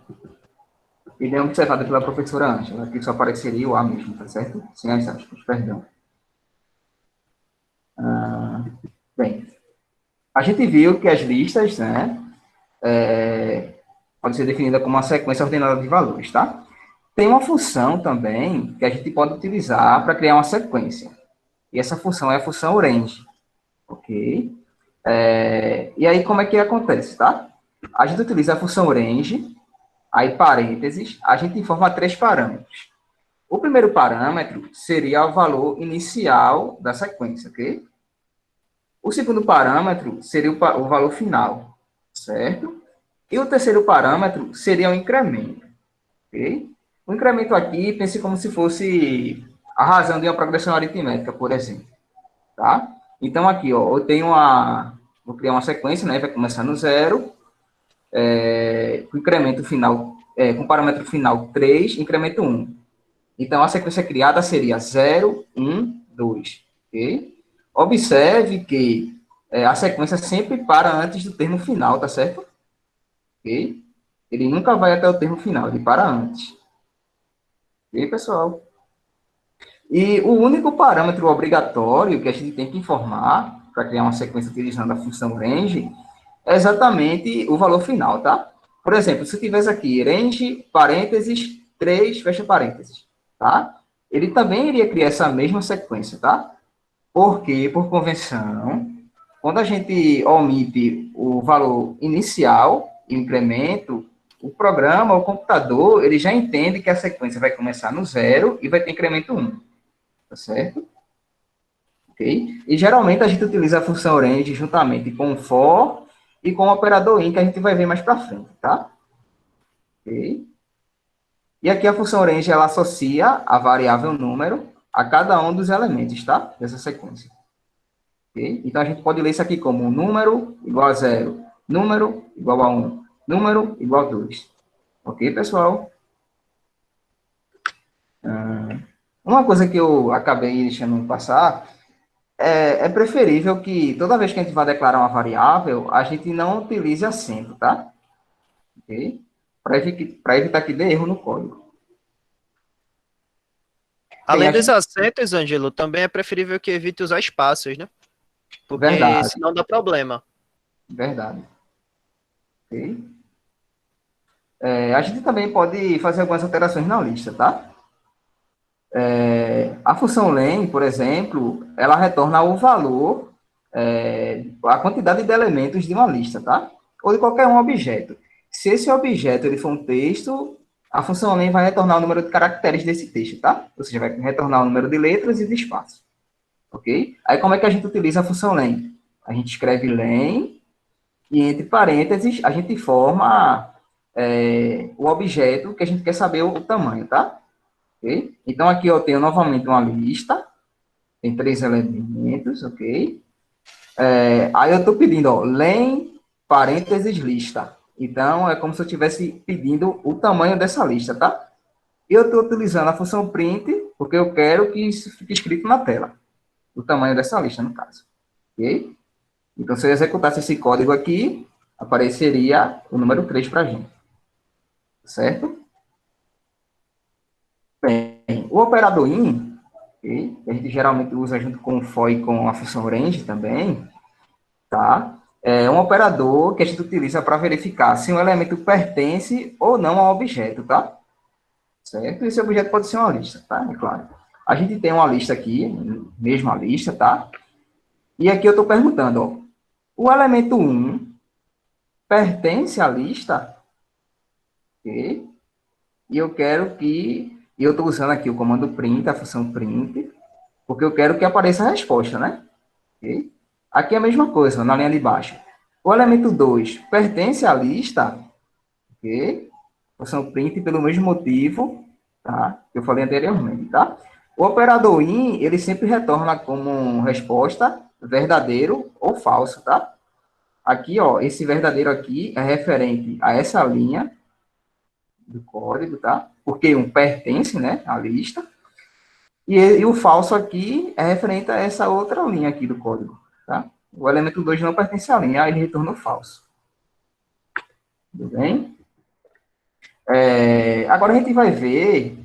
E bem observado pela professora Ângela, que só apareceria o A mesmo, tá certo? Sem as aspas, perdão. Bem, a gente viu que as listas, né, podem ser definidas como uma sequência ordenada de valores, tá? Tem uma função também que a gente pode utilizar para criar uma sequência. E essa função é a função range, ok? E aí, como é que acontece, tá? A gente utiliza a função range, aí parênteses, a gente informa 3 parâmetros. O primeiro parâmetro seria o valor inicial da sequência, ok? O segundo parâmetro seria o valor final, certo? E o terceiro parâmetro seria o incremento, ok? O incremento aqui, pense como se fosse a razão de uma progressão aritmética, por exemplo, tá? Então, aqui, ó, eu tenho vou criar uma sequência, né? Vai começar no 0, com incremento final, com parâmetro final 3, incremento 1. Então, a sequência criada seria 0, 1, 2, ok? Observe que a sequência sempre para antes do termo final, tá certo? Ok? Ele nunca vai até o termo final, ele para antes. Ok, pessoal? E o único parâmetro obrigatório que a gente tem que informar para criar uma sequência utilizando a função range é exatamente o valor final, tá? Por exemplo, se eu tivesse aqui range, parênteses, 3, fecha parênteses, tá? Ele também iria criar essa mesma sequência, tá? Porque, por convenção, quando a gente omite o valor inicial, incremento, o programa, o computador, ele já entende que a sequência vai começar no 0 e vai ter incremento 1, tá certo? Ok? E geralmente a gente utiliza a função range juntamente com o for e com o operador in, que a gente vai ver mais para frente, tá? Ok? E aqui a função range, ela associa a variável número a cada um dos elementos, tá? Dessa sequência. Okay? Então, a gente pode ler isso aqui como número igual a 0, número igual a 1, número igual a 2. Ok, pessoal? Uma coisa que eu acabei deixando passar é preferível que toda vez que a gente vai declarar uma variável, a gente não utilize acento, tá? Ok? Para evitar que dê erro no código. Além dos acentos, Ângelo, também é preferível que evite usar espaços, né? Porque Verdade. senão dá problema. Verdade. Ok? A gente também pode fazer algumas alterações na lista, tá? A função len, por exemplo, ela retorna o valor, a quantidade de elementos de uma lista, tá? Ou de qualquer um objeto. Se esse objeto ele for um texto, a função len vai retornar o número de caracteres desse texto, tá? Ou seja, vai retornar o número de letras e de espaços. Ok? Aí como é que a gente utiliza a função len? A gente escreve len e entre parênteses a gente forma o objeto que a gente quer saber o tamanho, tá? Ok? Então, aqui eu tenho novamente uma lista, tem 3 elementos, ok? Aí eu estou pedindo, ó, len, parênteses, lista. Então, é como se eu estivesse pedindo o tamanho dessa lista, tá? E eu estou utilizando a função print, porque eu quero que isso fique escrito na tela. O tamanho dessa lista, no caso. Ok? Então, se eu executasse esse código aqui, apareceria o número 3 para a gente. Certo? Bem, o operador in, okay, que a gente geralmente usa junto com o for e com a função range também, tá? É um operador que a gente utiliza para verificar se um elemento pertence ou não a um objeto, tá? Certo? Esse objeto pode ser uma lista, tá? É claro. A gente tem uma lista aqui, mesma lista, tá? E aqui eu estou perguntando, ó, o elemento 1 pertence à lista? Ok? E eu quero que... E eu estou usando aqui o comando print, a função print, porque eu quero que apareça a resposta, né? Okay? Aqui é a mesma coisa, na linha de baixo. O elemento 2 pertence à lista, ok? Função print pelo mesmo motivo, tá? Que eu falei anteriormente, tá? O operador in, ele sempre retorna como resposta verdadeiro ou falso, tá? Aqui, ó, esse verdadeiro aqui é referente a essa linha do código, tá? Porque um pertence, né, à lista. E o falso aqui é referente a essa outra linha aqui do código, tá? O elemento 2 não pertence à linha, aí ele retornou falso. Tudo bem? Agora a gente vai ver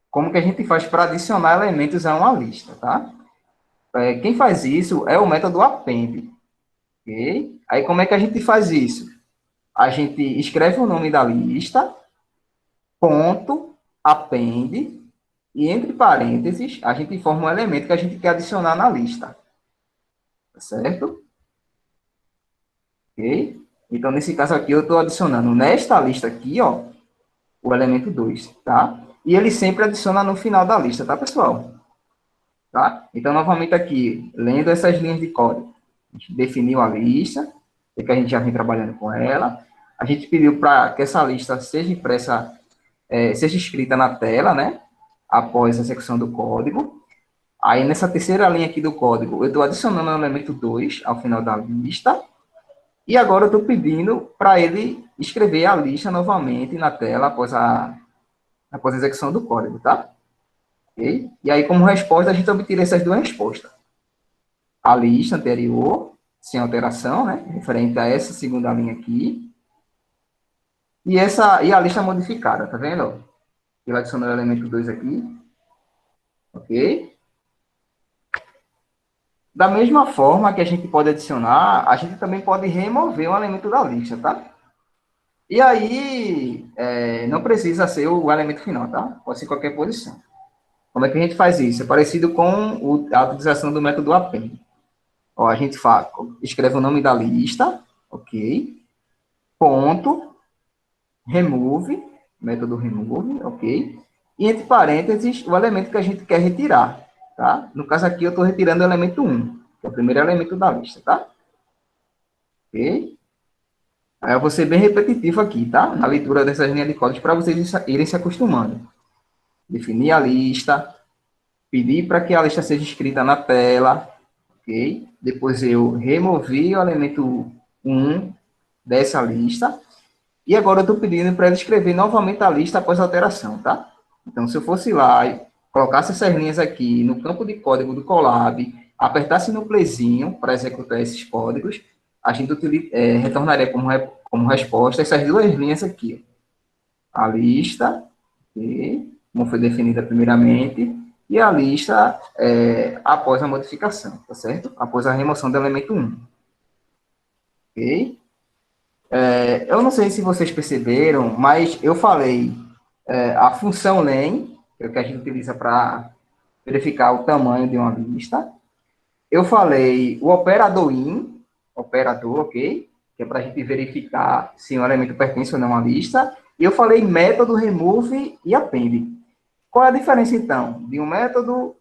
como que a gente faz para adicionar elementos a uma lista, tá? Quem faz isso é o método append, ok? Aí como é que a gente faz isso? A gente escreve o nome da lista, ponto, append, e entre parênteses, a gente forma um elemento que a gente quer adicionar na lista. Tá certo? Ok? Então, nesse caso aqui, eu estou adicionando nesta lista aqui, ó, o elemento 2, tá? E ele sempre adiciona no final da lista, tá, pessoal? Tá? Então, novamente aqui, lendo essas linhas de código, a gente definiu a lista, que a gente já vem trabalhando com ela. A gente pediu para que essa lista seja impressa, seja escrita na tela, né? Após a execução do código. Aí, nessa terceira linha aqui do código, eu estou adicionando o elemento 2 ao final da lista. E agora eu estou pedindo para ele escrever a lista novamente na tela após a execução do código, tá? Okay? E aí, como resposta, a gente obtira essas duas respostas. A lista anterior, sem alteração, né? Referente a essa segunda linha aqui. E a lista modificada, tá vendo? Ele adicionou o elemento 2 aqui. Ok? Da mesma forma que a gente pode adicionar, a gente também pode remover um elemento da lista, tá? E aí, não precisa ser o elemento final, tá? Pode ser qualquer posição. Como é que a gente faz isso? É parecido com a utilização do método append. Ó, a gente escreve o nome da lista, ok? Ponto, remove, método remove, ok? E entre parênteses, o elemento que a gente quer retirar, tá? No caso aqui, eu estou retirando o elemento 1, que é o primeiro elemento da lista, tá? Ok? Aí eu vou ser bem repetitivo aqui, tá? Na leitura dessas linhas de códigos para vocês irem se acostumando. Definir a lista, pedir para que a lista seja escrita na tela, ok? Depois eu removi o elemento 1 dessa lista, e agora eu estou pedindo para ele escrever novamente a lista após a alteração, tá? Então, se eu fosse lá e colocasse essas linhas aqui no campo de código do Colab, apertasse no playzinho para executar esses códigos, a gente retornaria como resposta essas duas linhas aqui. A lista, okay, como foi definida primeiramente, e a lista após a modificação, tá certo? Após a remoção do elemento 1. Ok? Eu não sei se vocês perceberam, mas eu falei a função len, que é o que a gente utiliza para verificar o tamanho de uma lista. Eu falei o operador in, operador, ok? Que é para a gente verificar se um elemento pertence ou não a uma lista. E eu falei método remove e append. Qual é a diferença, então, de um método,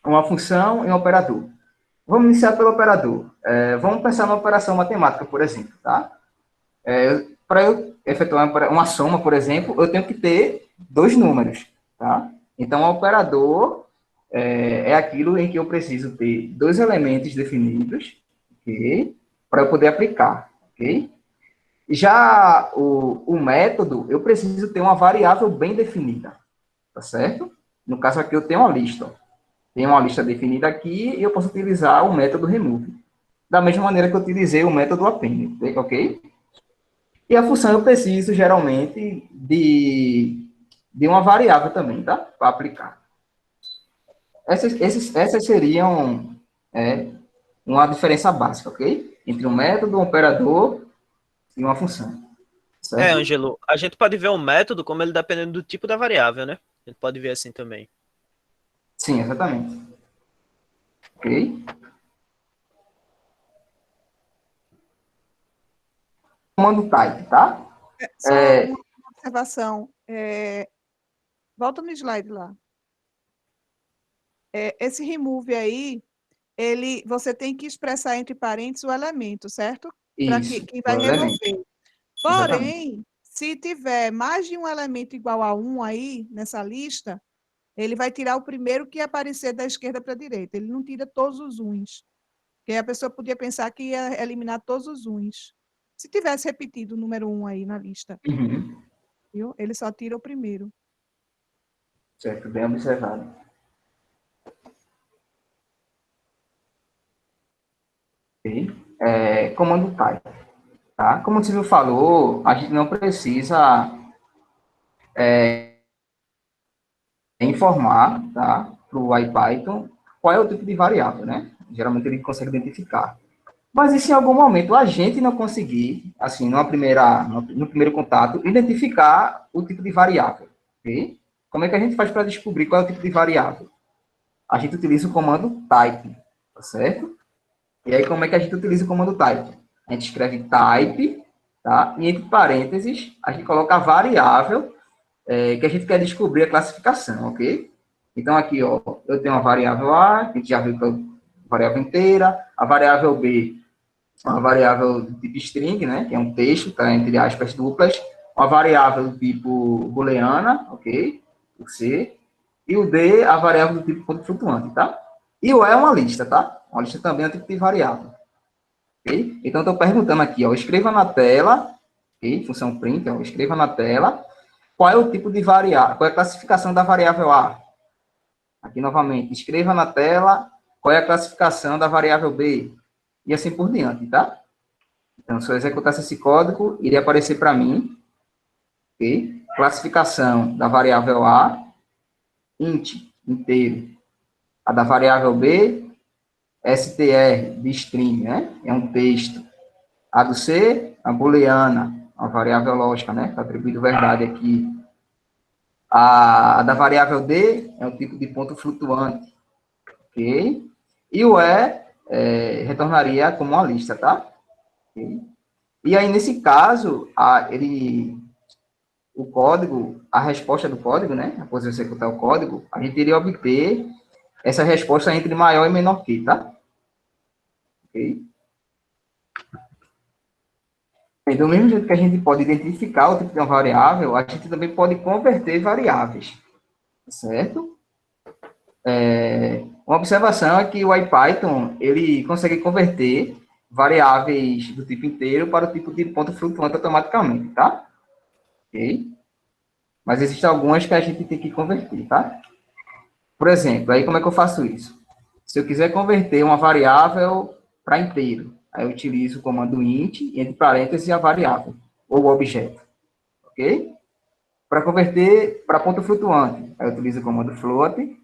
uma função e um operador? Vamos iniciar pelo operador. Vamos pensar numa operação matemática, por exemplo, tá? Para eu efetuar uma soma, por exemplo, eu tenho que ter dois números, tá? Então, o operador é aquilo em que eu preciso ter dois elementos definidos, ok? Para eu poder aplicar, ok? Já o método, eu preciso ter uma variável bem definida, tá certo? No caso aqui, eu tenho uma lista. Tenho uma lista definida aqui e eu posso utilizar o método remove. Da mesma maneira que eu utilizei o método append, ok? E a função eu preciso, geralmente, de uma variável também, tá? Para aplicar. Essas seriam uma diferença básica, ok? Entre um método, um operador e uma função. Certo? Ângelo, a gente pode ver o método como ele dependendo do tipo da variável, né? A gente pode ver assim também. Sim, exatamente. Ok? Comando type, tá? Só uma observação. Volta no slide lá. Esse remove aí, você tem que expressar entre parênteses o elemento, certo? Para Isso, quem o vai elemento. remover. Exatamente. Porém, se tiver mais de um elemento igual a 1 aí, nessa lista, ele vai tirar o primeiro que aparecer da esquerda para a direita. Ele não tira todos os uns. Porque a pessoa podia pensar que ia eliminar todos os uns. Se tivesse repetido o número 1 aí na lista, Uhum. viu? Ele só tira o primeiro. Certo, bem observado. Ok? Comando type. tá? Como o Silvio falou, a gente não precisa informar, tá, para o IPython qual é o tipo de variável, né? Geralmente ele consegue identificar. Mas e se em algum momento a gente não conseguir, assim, no primeiro contato, identificar o tipo de variável, ok? Como é que a gente faz para descobrir qual é o tipo de variável? A gente utiliza o comando type, tá certo? E aí, como é que a gente utiliza o comando type? A gente escreve type, tá? E entre parênteses, a gente coloca a variável que a gente quer descobrir a classificação, ok? Então, aqui, ó, eu tenho uma variável A, que a gente já viu que é uma variável inteira, a variável B, uma variável do tipo string, né, que é um texto, tá, entre aspas duplas, uma variável do tipo booleana, ok, o C, e o D, a variável do tipo ponto flutuante, tá? E o E é uma lista, tá? Uma lista também é um tipo de variável, ok? Então, estou perguntando aqui, ó, escreva na tela, ok, função print, ó, escreva na tela, qual é o tipo de variável, qual é a classificação da variável A? Aqui, novamente, escreva na tela qual é a classificação da variável B, e assim por diante, tá? Então, se eu executasse esse código, iria aparecer para mim, ok? Classificação da variável A, int, inteiro. A da variável B, str, de string, né? É um texto. A do C, a booleana, a variável lógica, né? Está atribuído verdade aqui. A da variável D é um tipo de ponto flutuante, ok? E o retornaria como uma lista, tá? Okay? E aí, nesse caso, o código, a resposta do código, né? Após eu executar o código, a gente iria obter essa resposta entre maior e menor que, tá? Ok? E do mesmo jeito que a gente pode identificar o tipo de uma variável, a gente também pode converter variáveis, certo? Uma observação é que o IPython, ele consegue converter variáveis do tipo inteiro para o tipo de ponto flutuante automaticamente, tá? Ok? Mas existem algumas que a gente tem que converter, tá? Por exemplo, aí como é que eu faço isso? Se eu quiser converter uma variável para inteiro, aí eu utilizo o comando int, entre parênteses, a variável, ou o objeto, ok? Para converter para ponto flutuante, aí eu utilizo o comando float,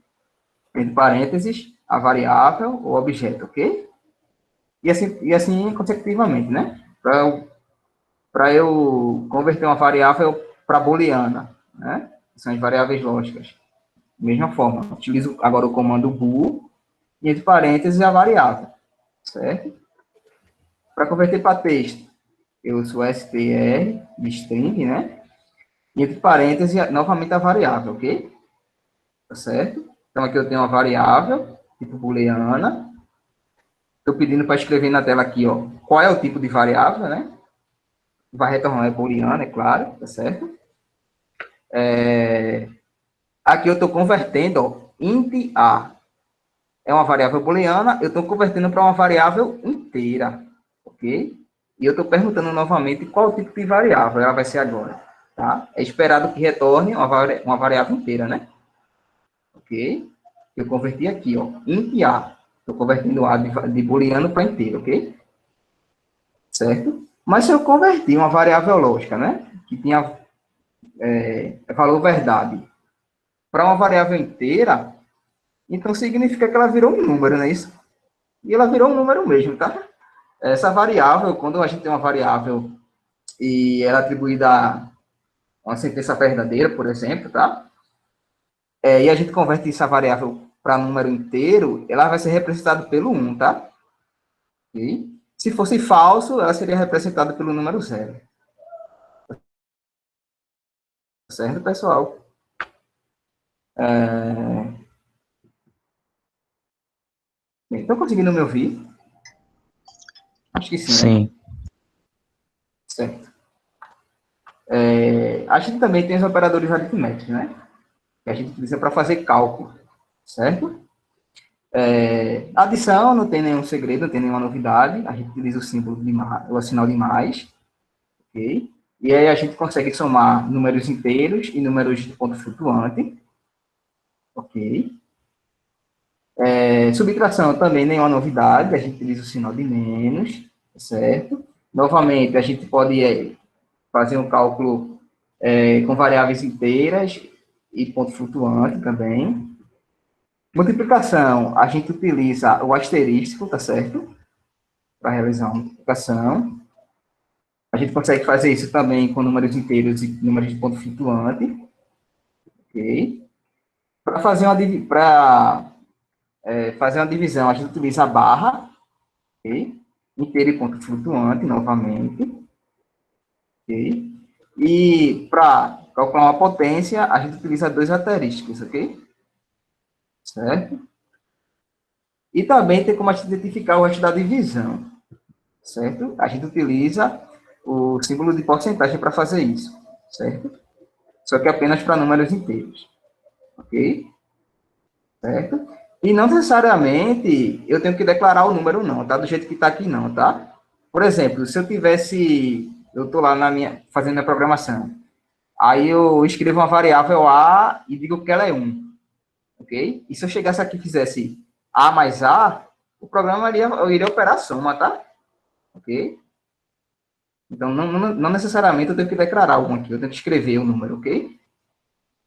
entre parênteses, a variável ou objeto, ok? E assim consecutivamente, né? Para eu converter uma variável para booleana, né? São as variáveis lógicas. Mesma forma, utilizo agora o comando bool, e entre parênteses a variável, certo? Para converter para texto, eu uso str, de string, né? E entre parênteses, novamente a variável, ok? Tá certo? Então, aqui eu tenho uma variável, tipo booleana. Estou pedindo para escrever na tela aqui, ó, qual é o tipo de variável, né? Vai retornar é booleana, é claro, tá certo? Aqui eu estou convertendo, ó, int a. É uma variável booleana, eu estou convertendo para uma variável inteira, ok? E eu estou perguntando novamente qual o tipo de variável ela vai ser agora, tá? É esperado que retorne uma variável inteira, né? Ok? Eu converti aqui, ó, int a. Estou convertendo a de booleano para inteiro, ok? Certo? Mas se eu convertir uma variável lógica, né? Que tinha valor verdade, para uma variável inteira, então significa que ela virou um número, não é isso? E ela virou um número mesmo, tá? Essa variável, quando a gente tem uma variável e ela é atribuída a uma sentença verdadeira, por exemplo, tá? E a gente converte essa variável para número inteiro, ela vai ser representada pelo 1, tá? Ok? Se fosse falso, ela seria representada pelo número 0. Certo, pessoal? Estão conseguindo me ouvir? Acho que sim, né? Sim. Certo. A gente também tem os operadores aritméticos, né? Que a gente utiliza para fazer cálculo, certo? Adição não tem nenhum segredo, não tem nenhuma novidade. A gente utiliza o símbolo de mais, o sinal de mais, ok? E aí a gente consegue somar números inteiros e números de ponto flutuante, ok? Subtração também nenhuma novidade, a gente utiliza o sinal de menos, certo? Novamente, a gente pode fazer um cálculo com variáveis inteiras e ponto flutuante também. Multiplicação, a gente utiliza o asterístico, tá certo? Para realizar uma multiplicação. A gente consegue fazer isso também com números inteiros e números de ponto flutuante. Ok? Para fazer uma divisão, a gente utiliza a barra, ok? Inteiro e ponto flutuante, novamente. Ok? E para calcular uma potência, a gente utiliza dois asterísticos, ok? Certo? E também tem como a gente identificar o resto da divisão, certo? A gente utiliza o símbolo de porcentagem para fazer isso, certo? Só que apenas para números inteiros, ok? Certo? E não necessariamente eu tenho que declarar o número não, tá? Do jeito que está aqui não, tá? Por exemplo, se eu estou lá fazendo a programação, aí eu escrevo uma variável A e digo que ela é 1, ok? E se eu chegasse aqui e fizesse A mais A, o programa iria operar a soma, tá? Ok? Então, não necessariamente eu tenho que declarar algum aqui, eu tenho que escrever o número, ok?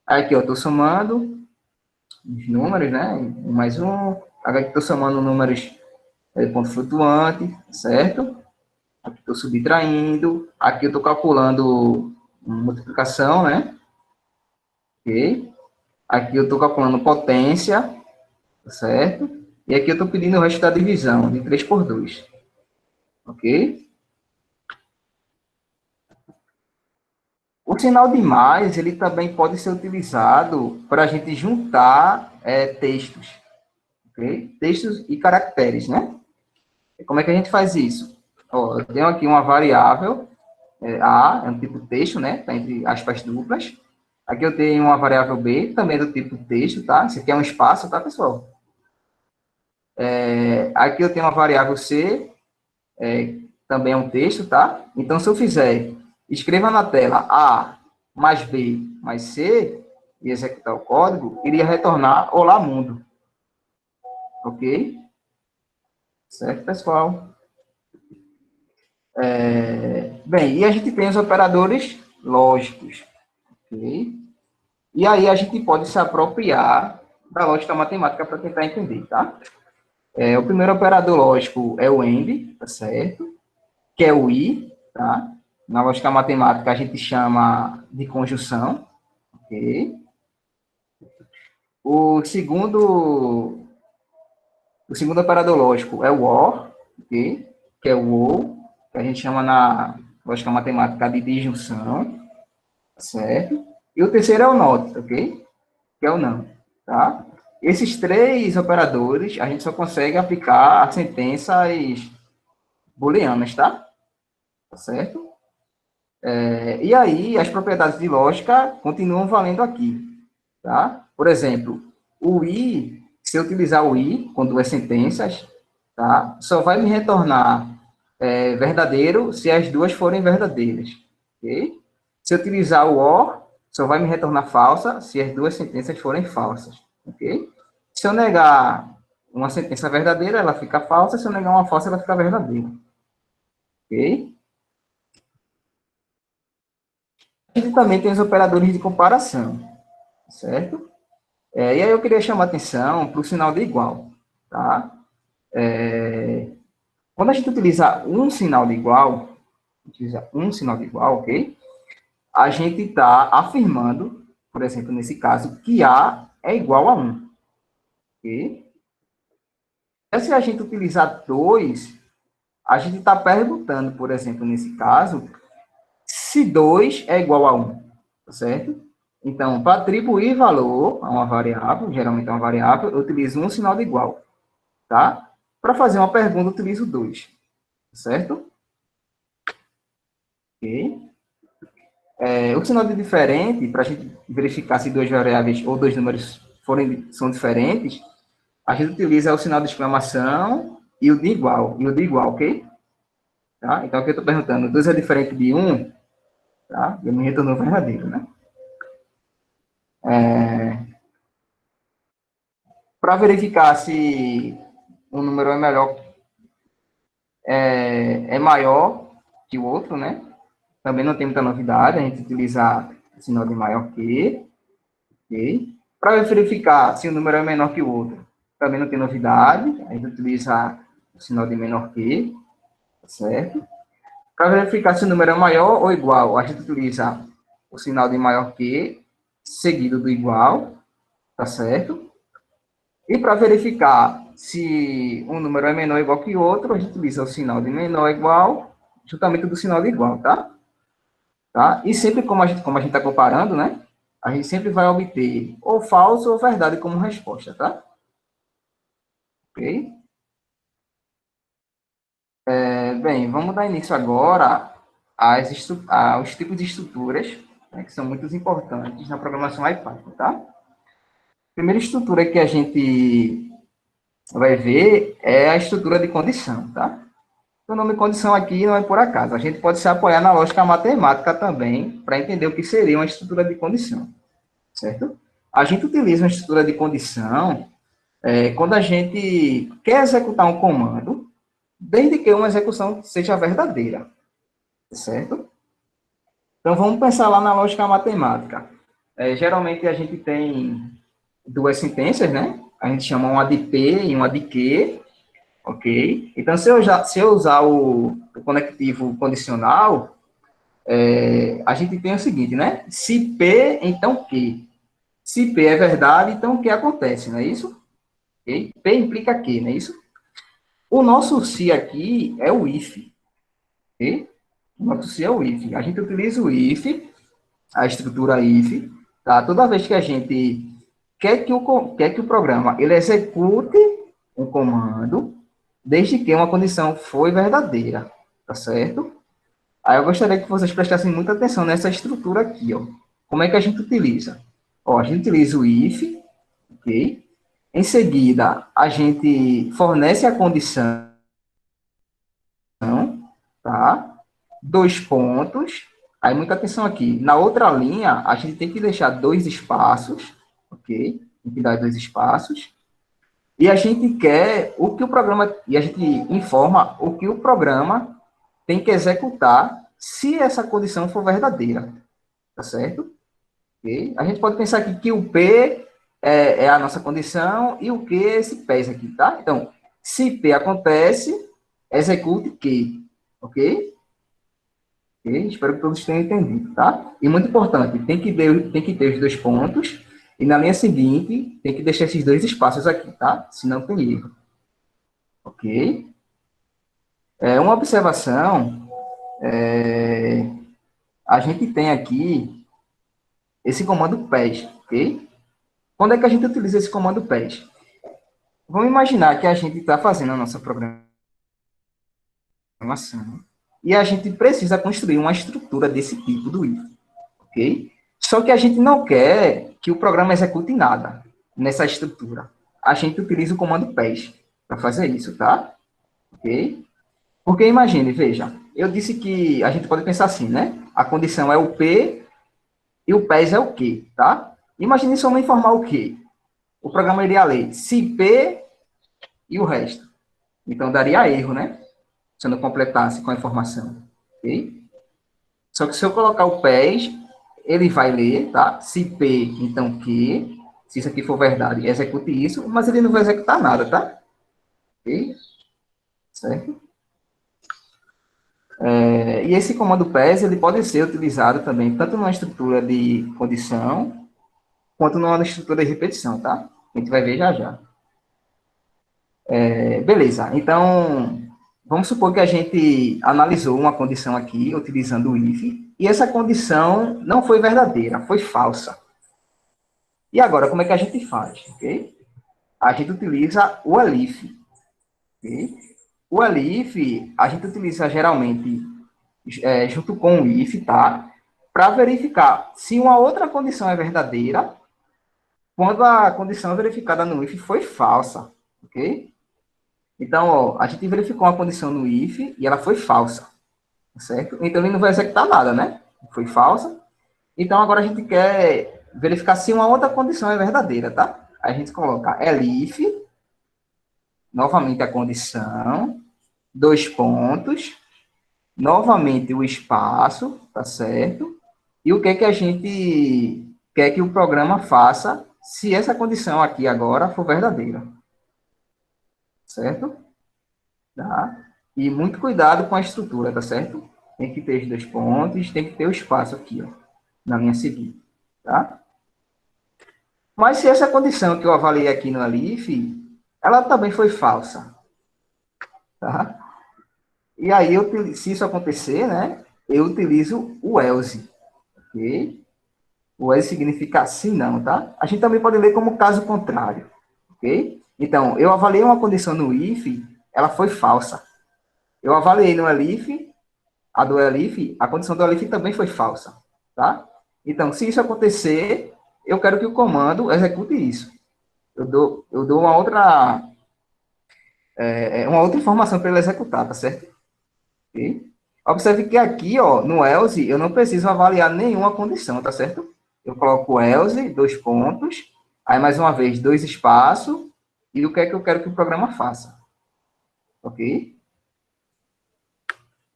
Aí aqui, eu estou somando os números, né? 1 mais 1. Aqui estou somando números de ponto flutuante, certo? Aqui estou subtraindo. Aqui eu estou calculando multiplicação, né? Ok? Aqui eu estou calculando potência, certo? E aqui eu estou pedindo o resto da divisão, de 3 por 2. Ok? O sinal de mais, ele também pode ser utilizado para a gente juntar textos, ok? Textos e caracteres, né? E como é que a gente faz isso? Ó, eu tenho aqui uma variável, A, é um tipo texto, né? Está entre aspas duplas. Aqui eu tenho uma variável B, também do tipo texto, tá? Isso aqui é um espaço, tá, pessoal? Aqui eu tenho uma variável C, também é um texto, tá? Então, se eu fizer, escreva na tela A mais B mais C, e executar o código, iria retornar Olá Mundo. Ok? Certo, pessoal? Bem, e a gente tem os operadores lógicos. Ok? E aí a gente pode se apropriar da lógica matemática para tentar entender, tá? O primeiro operador lógico é o AND, tá certo? Que é o I, tá? Na lógica matemática a gente chama de conjunção, ok? O segundo operador lógico é o OR, ok? Que é o OU, que a gente chama na lógica matemática de disjunção, certo? E o terceiro é o NOT, ok? Que é o não, tá? Esses três operadores a gente só consegue aplicar a sentenças booleanas, tá? Tá certo? E aí, as propriedades de lógica continuam valendo aqui, tá? Por exemplo, o I, se eu utilizar o I com duas sentenças, tá? Só vai me retornar verdadeiro se as duas forem verdadeiras, ok? Se eu utilizar o OR, só vai me retornar falsa se as duas sentenças forem falsas, ok? Se eu negar uma sentença verdadeira, ela fica falsa, se eu negar uma falsa, ela fica verdadeira, ok? A gente também tem os operadores de comparação, certo? E aí eu queria chamar a atenção para o sinal de igual, tá? Quando a gente utiliza um sinal de igual, ok? A gente está afirmando, por exemplo, nesse caso, que A é igual a 1, ok? E se a gente utilizar 2, a gente está perguntando, por exemplo, nesse caso, se 2 é igual a 1, tá certo? Então, para atribuir valor a uma variável, geralmente é uma variável, eu utilizo um sinal de igual, tá? Para fazer uma pergunta, eu utilizo 2, certo? Ok. O sinal de diferente, para a gente verificar se duas variáveis ou dois números são diferentes, a gente utiliza o sinal de exclamação e o de igual, ok? Tá? Então, aqui eu estou perguntando, 2 é diferente de 1, tá? E me retornou verdadeiro, né? Para verificar se um número é maior que o outro, né? Também não tem muita novidade, a gente utiliza o sinal de maior que, ok? Para verificar se o número é menor que o outro, também não tem novidade, a gente utiliza o sinal de menor que, tá certo? Para verificar se o número é maior ou igual, a gente utiliza o sinal de maior que, seguido do igual, tá certo? E para verificar se um número é menor ou igual que o outro, a gente utiliza o sinal de menor ou igual, juntamente do sinal de igual, tá? Tá? E sempre como a gente está comparando, né? A gente sempre vai obter ou falso ou verdade como resposta, tá? Ok? Bem, vamos dar início agora aos tipos de estruturas, né, que são muito importantes na programação IPython, tá? A primeira estrutura que a gente vai ver é a estrutura de condição, tá? O nome condição aqui não é por acaso. A gente pode se apoiar na lógica matemática também para entender o que seria uma estrutura de condição, certo? A gente utiliza uma estrutura de condição quando a gente quer executar um comando, desde que uma execução seja verdadeira, certo? Então, vamos pensar lá na lógica matemática. Geralmente, a gente tem duas sentenças, né? A gente chama uma de P e uma de Q, ok? Então, se eu usar o conectivo condicional, a gente tem o seguinte, né? Se P, então Q. Se P é verdade, então o que acontece, não é isso? Okay? P implica Q, não é isso? O nosso se aqui é o if, ok? O nosso se é o if. A gente utiliza o if, a estrutura if, tá? Toda vez que a gente quer que o programa ele execute um comando, desde que uma condição foi verdadeira, tá certo? Aí eu gostaria que vocês prestassem muita atenção nessa estrutura aqui, ó. Como é que a gente utiliza? Ó, a gente utiliza o if, ok? Em seguida, a gente fornece a condição, tá? Dois pontos. Aí, muita atenção aqui. Na outra linha, a gente tem que deixar dois espaços, ok? Tem que dar dois espaços. E a gente quer o que o programa, e a gente informa o que o programa tem que executar se essa condição for verdadeira, tá certo? Okay? A gente pode pensar aqui que o P é a nossa condição e o Q é esse PES aqui, tá? Então, se P acontece, execute Q, ok? Okay? Espero que todos tenham entendido, tá? E muito importante, tem que ter os dois pontos, e na linha seguinte, tem que deixar esses dois espaços aqui, tá? Senão tem erro. Ok? Uma observação, a gente tem aqui esse comando PES, ok? Quando é que a gente utiliza esse comando PES? Vamos imaginar que a gente está fazendo a nossa programação e a gente precisa construir uma estrutura desse tipo do if, ok? Só que a gente não quer que o programa execute nada nessa estrutura. A gente utiliza o comando PES para fazer isso, tá? Ok? Porque imagine, veja, eu disse que a gente pode pensar assim, né? A condição é o P e o PES é o Q, tá? Imagine se eu não informar o Q. O programa iria ler se P e o resto. Então, daria erro, né? Se eu não completasse com a informação. Ok? Só que se eu colocar o PES, ele vai ler, tá? Se P, então Q. Se isso aqui for verdade, execute isso. Mas ele não vai executar nada, tá? Ok? Certo? E esse comando PES, ele pode ser utilizado também, tanto numa estrutura de condição, quanto numa estrutura de repetição, tá? A gente vai ver já já. Beleza, então, vamos supor que a gente analisou uma condição aqui, utilizando o if, e essa condição não foi verdadeira, foi falsa. E agora, como é que a gente faz? Okay? A gente utiliza o elif. Okay? O elif, a gente utiliza geralmente junto com o if, tá? Para verificar se uma outra condição é verdadeira, quando a condição verificada no if foi falsa. Ok? Então, ó, a gente verificou uma condição no if e ela foi falsa, certo? Então, ele não vai executar nada, né? Foi falsa. Então, agora a gente quer verificar se uma outra condição é verdadeira, tá? Aí a gente coloca elif, novamente a condição, dois pontos, novamente o espaço, tá certo? E o que é que a gente quer que o programa faça se essa condição aqui agora for verdadeira, certo? Tá? E muito cuidado com a estrutura, tá certo? Tem que ter os dois pontos, tem que ter o espaço aqui, ó, na linha seguinte, tá? Mas se essa condição que eu avaliei aqui no Alif, ela também foi falsa, tá? E aí, se isso acontecer, né, eu utilizo o else, ok? O else significa se não, tá? A gente também pode ler como caso contrário, ok? Então, eu avaliei uma condição no if, ela foi falsa. Eu avaliei no elif, a do elif, a condição do elif também foi falsa, tá? Então, se isso acontecer, eu quero que o comando execute isso. Eu dou uma outra informação para ele executar, tá certo? Okay? Observe que aqui, ó, no else, eu não preciso avaliar nenhuma condição, tá certo? Eu coloco else, dois pontos, aí mais uma vez, dois espaços, e o que é que eu quero que o programa faça. Ok?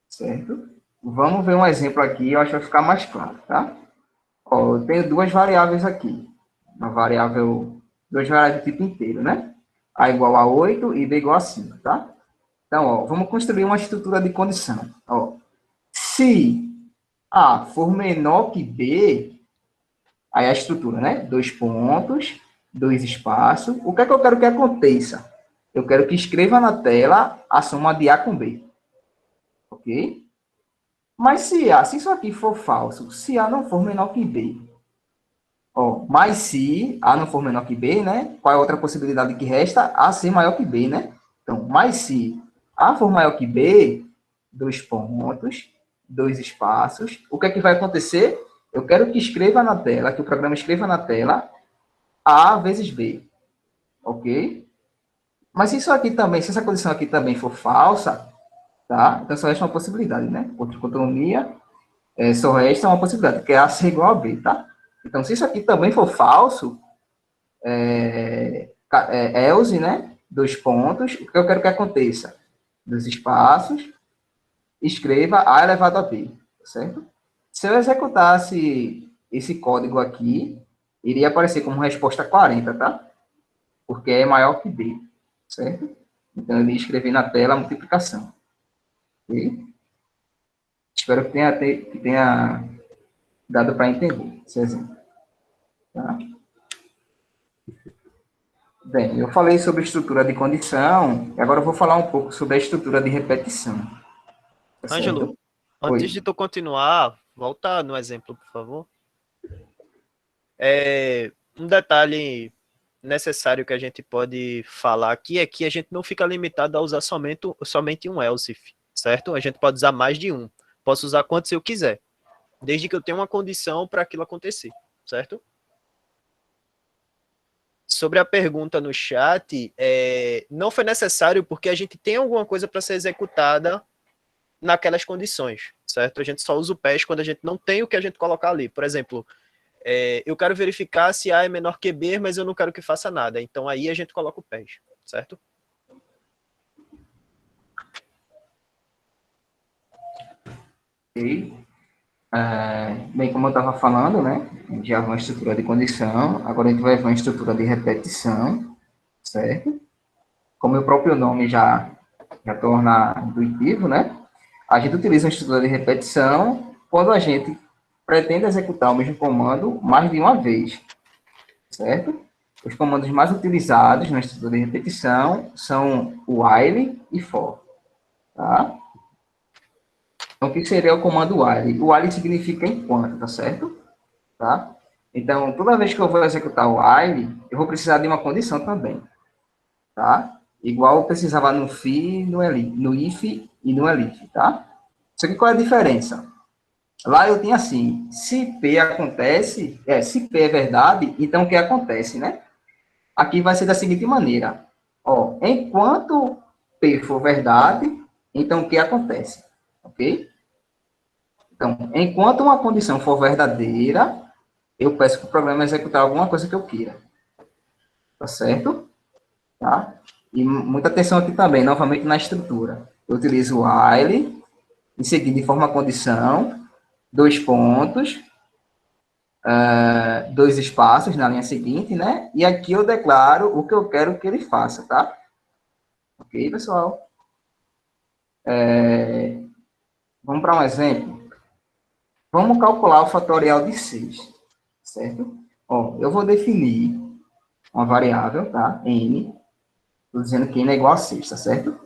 Certo? Vamos ver um exemplo aqui, eu acho que vai ficar mais claro, tá? Ó, eu tenho duas variáveis aqui. Duas variáveis de tipo inteiro, né? A igual a 8 e B igual a 5, tá? Então, ó, vamos construir uma estrutura de condição. Ó, se A for menor que B, aí a estrutura, né? Dois pontos, dois espaços. O que é que eu quero que aconteça? Eu quero que escreva na tela a soma de A com B. Ok? Mas se isso aqui for falso, se A não for menor que B, ó, mas se A não for menor que B, né? Qual é a outra possibilidade que resta? A ser maior que B, né? Então, mas se A for maior que B, dois pontos, dois espaços, o que é que vai acontecer? Eu quero que escreva na tela, que o programa escreva na tela A vezes B, ok? Mas se isso aqui também, se essa condição aqui também for falsa, tá? Então só resta uma possibilidade, né? Por tricotomia, só resta uma possibilidade, que é A ser igual a B, tá? Então, se isso aqui também for falso, else, né? Dois pontos, o que eu quero que aconteça? Dois espaços, escreva A elevado a B, certo? Se eu executasse esse código aqui, iria aparecer como resposta 40, tá? Porque é maior que B, certo? Então, eu ia escrever na tela a multiplicação. Ok? Espero que tenha dado para entender esse exemplo. Tá? Bem, eu falei sobre estrutura de condição, e agora eu vou falar um pouco sobre a estrutura de repetição. Tá Ângelo, certo? antes Oi. de tu continuar, volta no exemplo, por favor. Um detalhe necessário que a gente pode falar aqui é que a gente não fica limitado a usar somente um else, certo? A gente pode usar mais de um. Posso usar quantos eu quiser, desde que eu tenha uma condição para aquilo acontecer, certo? Sobre a pergunta no chat, não foi necessário porque a gente tem alguma coisa para ser executada naquelas condições, certo? A gente só usa o PES quando a gente não tem o que a gente colocar ali. Por exemplo, eu quero verificar se A é menor que B, mas eu não quero que faça nada. Então aí a gente coloca o PES, certo? Ok. Bem, como eu estava falando, né? A gente já viu uma estrutura de condição, agora a gente vai ver uma estrutura de repetição, certo? Como o próprio nome já torna intuitivo, né? A gente utiliza uma estrutura de repetição quando a gente pretende executar o mesmo comando mais de uma vez, certo? Os comandos mais utilizados na estrutura de repetição são o while e for, tá? Então, o que seria o comando while? O while significa enquanto, tá certo? Tá? Então, toda vez que eu vou executar o while, eu vou precisar de uma condição também, tá? Igual eu precisava no if, no if e no elif, tá? Só que qual é a diferença? Lá eu tinha assim, se P acontece, se P é verdade, então o que acontece, né? Aqui vai ser da seguinte maneira, ó, enquanto P for verdade, então o que acontece, ok? Então, enquanto uma condição for verdadeira, eu peço para o programa executar alguma coisa que eu queira, tá certo? Tá? E muita atenção aqui também, novamente na estrutura. Eu utilizo o while, Em seguida, informa a condição, 2 pontos, 2 espaços na linha seguinte, né? E aqui eu declaro o que eu quero que ele faça, tá? Ok, pessoal? Vamos para um exemplo. Vamos calcular o fatorial de 6, certo? Ó, eu vou definir uma variável, tá? N. Estou dizendo que N é igual a 6, tá certo?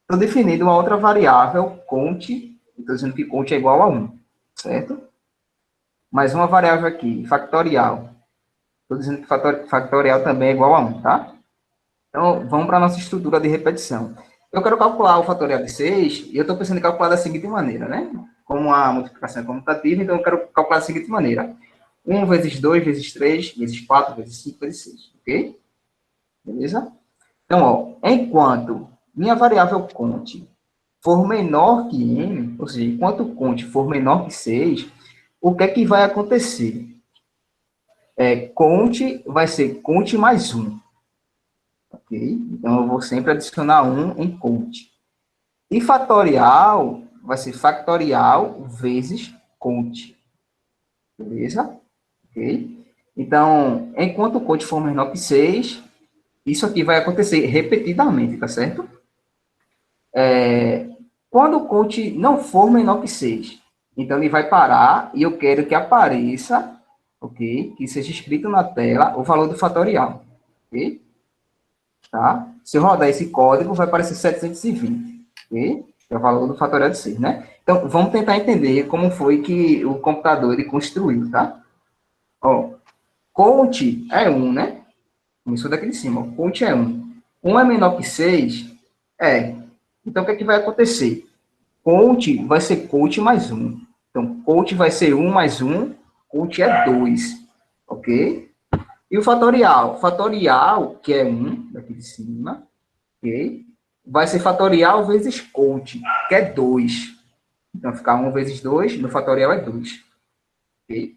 Estou definindo uma outra variável, cont. Estou dizendo que cont é igual a 1, certo? Mais uma variável aqui, factorial. Estou dizendo que factorial também é igual a 1, tá? Então, vamos para a nossa estrutura de repetição. Eu quero calcular o fatorial de 6, e eu estou pensando em calcular da seguinte maneira, né? Como a multiplicação é comutativa, então eu quero calcular da seguinte maneira. 1 vezes 2 vezes 3 vezes 4 vezes 5 vezes 6, ok? Beleza? Então, ó, enquanto minha variável cont for menor que n, ou seja, enquanto cont for menor que 6, o que é que vai acontecer? Cont vai ser cont mais 1. Ok? Então, eu vou sempre adicionar 1 em cont. E fatorial vai ser factorial vezes cont. Beleza? Ok? Então, enquanto o cont for menor que 6, isso aqui vai acontecer repetidamente, tá certo? Quando o cont não for menor que 6, então ele vai parar e eu quero que apareça, ok? Que seja escrito na tela o valor do fatorial, ok? Tá? Se eu rodar esse código, vai aparecer 720, ok? Que é o valor do fatorial de 6, né? Então, vamos tentar entender como foi que o computador ele construiu, tá? Ó, cont é 1, né? Começou daqui de cima, ó. Cont é 1. 1 é menor que 6? É. Então, o que é que vai acontecer? Cont vai ser cont mais 1. Então, cont vai ser 1 mais 1, cont é 2, ok? E o fatorial? Fatorial, que é 1, daqui de cima, ok? Vai ser fatorial vezes cont, que é 2. Então, ficar 1 vezes 2, no fatorial é 2. Ok?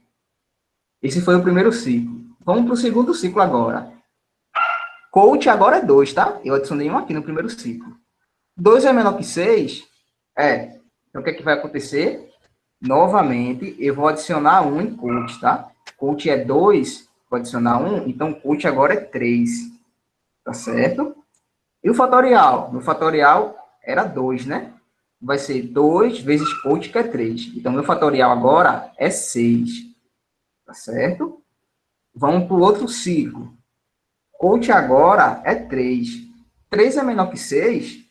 Esse foi o primeiro ciclo. Vamos para o segundo ciclo agora. Cont agora é 2, tá? Eu adicionei 1 aqui no primeiro ciclo. 2 é menor que 6? É. Então, o que é que vai acontecer? Novamente, eu vou adicionar 1 em cont, tá? Cont é 2, vou adicionar 1, então cont agora é 3. Tá certo? E o fatorial? No fatorial era 2, né? Vai ser 2 vezes cont, que é 3. Então, meu fatorial agora é 6. Tá certo? Vamos para o outro ciclo. Cont agora é 3. 3 é menor que 6?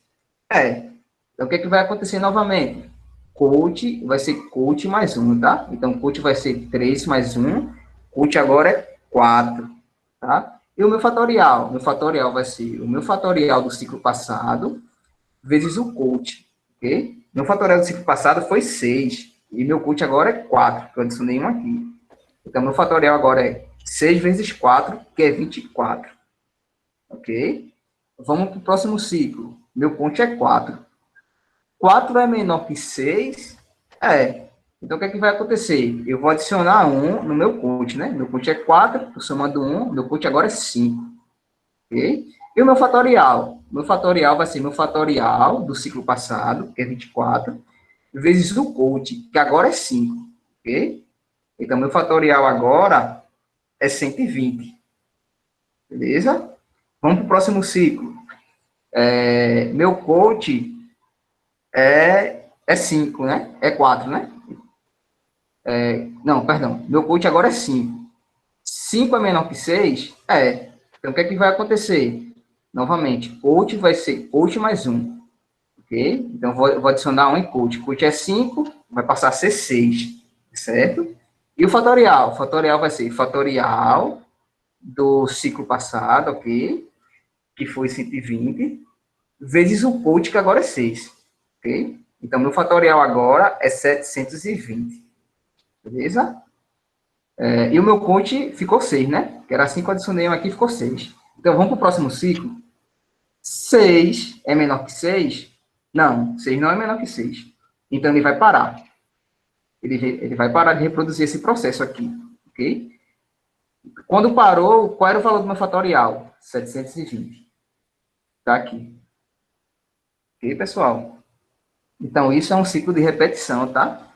É. Então, o que, é que vai acontecer novamente? Cont vai ser cont mais 1, tá? Então, cont vai ser 3 mais 1. Cont agora é 4, tá? E o meu fatorial? Meu fatorial vai ser o meu fatorial do ciclo passado vezes o cont, ok? Meu fatorial do ciclo passado foi 6. E meu cont agora é 4, que eu adicionei 1 aqui. Então, meu fatorial agora é 6 vezes 4, que é 24. Ok? Vamos para o próximo ciclo. Meu cont é 4. 4 é menor que 6? É. Então, o que é que vai acontecer? Eu vou adicionar 1 no meu cont, né? Meu cont é 4, estou somando 1, meu cont agora é 5. Ok? E o meu fatorial? Meu fatorial vai ser meu fatorial do ciclo passado, que é 24, vezes o cont, que agora é 5. Ok? Então, meu fatorial agora é 120. Beleza? Vamos para o próximo ciclo. Meu cont é 5, né? É 4, né? Não, perdão. Meu cont agora é 5. 5 é menor que 6? É. Então, o que é que vai acontecer? Novamente, cont vai ser cont mais 1. Ok? Então, vou adicionar 1 em cont. Cont é 5, vai passar a ser 6. Certo? E o fatorial? O fatorial vai ser fatorial do ciclo passado, ok? Que foi 120, vezes o cont, que agora é 6. Ok? Então, meu fatorial agora é 720. Beleza? E o meu cont ficou 6, né? Que era 5, adicionei 1 aqui, ficou 6. Então, vamos para o próximo ciclo. 6 é menor que 6? Não, 6 não é menor que 6. Então, ele vai parar. Ele vai parar de reproduzir esse processo aqui. Ok? Quando parou, qual era o valor do meu fatorial? 720. Tá aqui. Ok, pessoal? Então, isso é um ciclo de repetição, tá?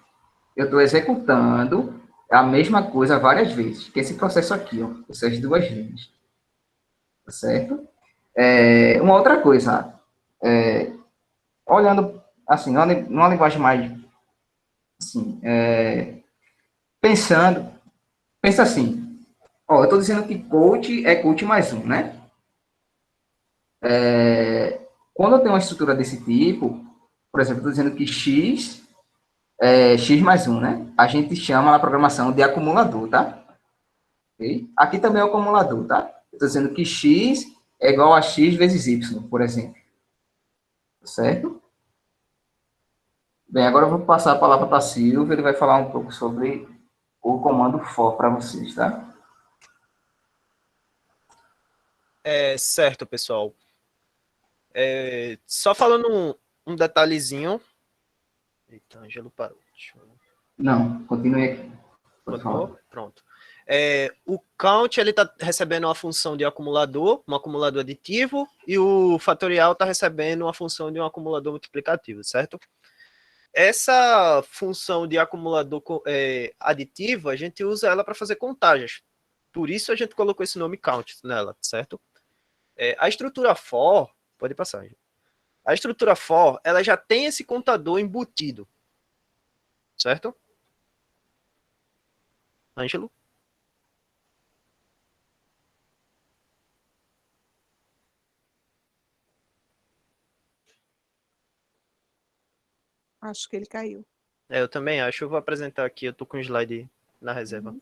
Eu estou executando a mesma coisa várias vezes, que esse processo aqui, ó, essas duas linhas, tá certo? Uma outra coisa, olhando, assim, numa linguagem mais, assim, pensa assim, ó, eu estou dizendo que coach é coach mais um, né? Quando eu tenho uma estrutura desse tipo, por exemplo, estou dizendo que X é X mais um, né? A gente chama na programação de acumulador, tá? Okay? Aqui também é o acumulador, tá? Estou dizendo que X é igual a X vezes Y, por exemplo. Certo? Bem, agora eu vou passar a palavra para a Silvia, ele vai falar um pouco sobre o comando for para vocês, tá? Certo, pessoal. Só falando um detalhezinho. Eita, Ângelo parou. Não, continue aqui. Pode falar. Pronto. O count ele está recebendo uma função de acumulador, um acumulador aditivo, e o fatorial está recebendo uma função de um acumulador multiplicativo, certo? Essa função de acumulador aditivo, a gente usa ela para fazer contagens. Por isso a gente colocou esse nome count nela, certo? A estrutura for, pode passar. A estrutura for, ela já tem esse contador embutido, certo? Ângelo? Acho que ele caiu. Eu também acho. Eu vou apresentar aqui. Eu tô com o slide na reserva.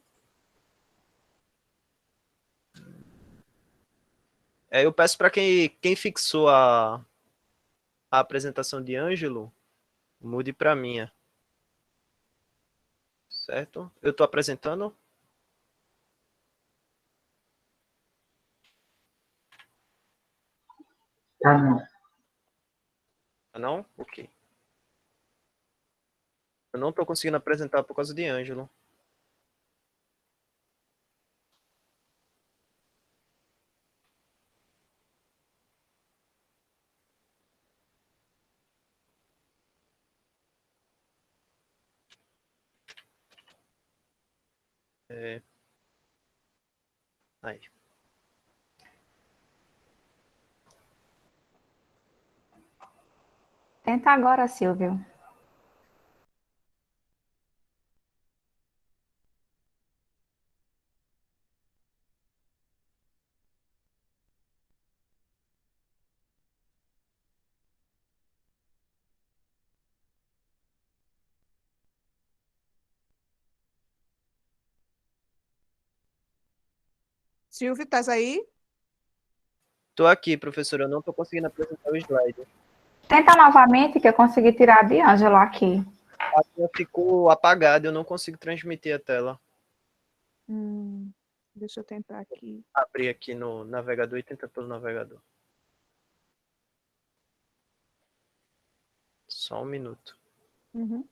Eu peço para quem fixou a apresentação de Ângelo, mude para minha. Certo? Eu tô apresentando. Não. Não? Ok. Eu não tô conseguindo apresentar por causa de Ângelo. Aí. Tenta agora, Silvio. Silvio, estás aí? Tô aqui, professor. Eu não tô conseguindo apresentar o slide. Tenta novamente, que eu consegui tirar de Ângelo aqui. A minha ficou apagada. Eu não consigo transmitir a tela. Deixa eu tentar aqui. Abrir aqui no navegador e tentar pelo navegador. Só um minuto. Uhum.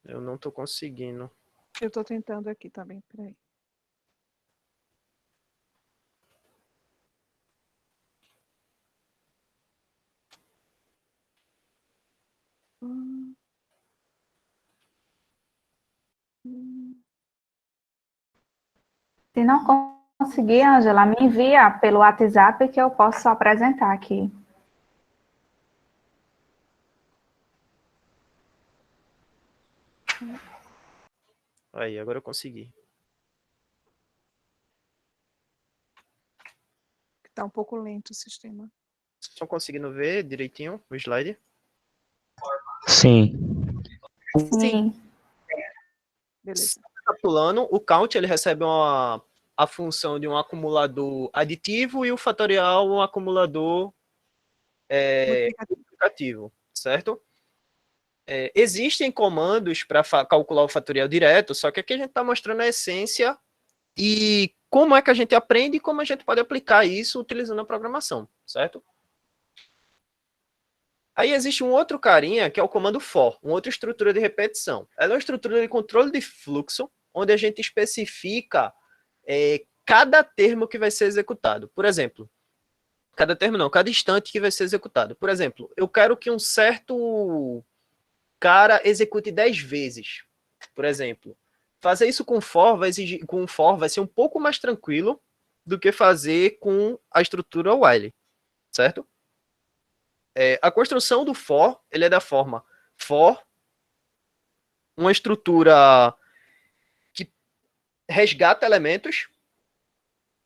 Eu não tô conseguindo. Eu estou tentando aqui também, peraí. Se não conseguir, Ângela, me envia pelo WhatsApp que eu posso apresentar aqui. Aí, agora eu consegui. Está um pouco lento o sistema. Vocês estão conseguindo ver direitinho o slide? Sim. Sim. Beleza. Recapitulando, o count ele recebe a função de um acumulador aditivo e o fatorial um acumulador multiplicativo, certo? Existem comandos para calcular o fatorial direto, só que aqui a gente está mostrando a essência E como é que a gente aprende e como a gente pode aplicar isso utilizando a programação, certo? Aí existe um outro carinha, que é o comando for, uma outra estrutura de repetição. Ela é uma estrutura de controle de fluxo, onde a gente especifica cada termo que vai ser executado. Por exemplo, cada instante que vai ser executado. Por exemplo, eu quero que um certo cara execute 10 vezes. Por exemplo, fazer isso com for vai ser um pouco mais tranquilo do que fazer com a estrutura while, certo? A construção do for, ele é da forma for, uma estrutura que resgata elementos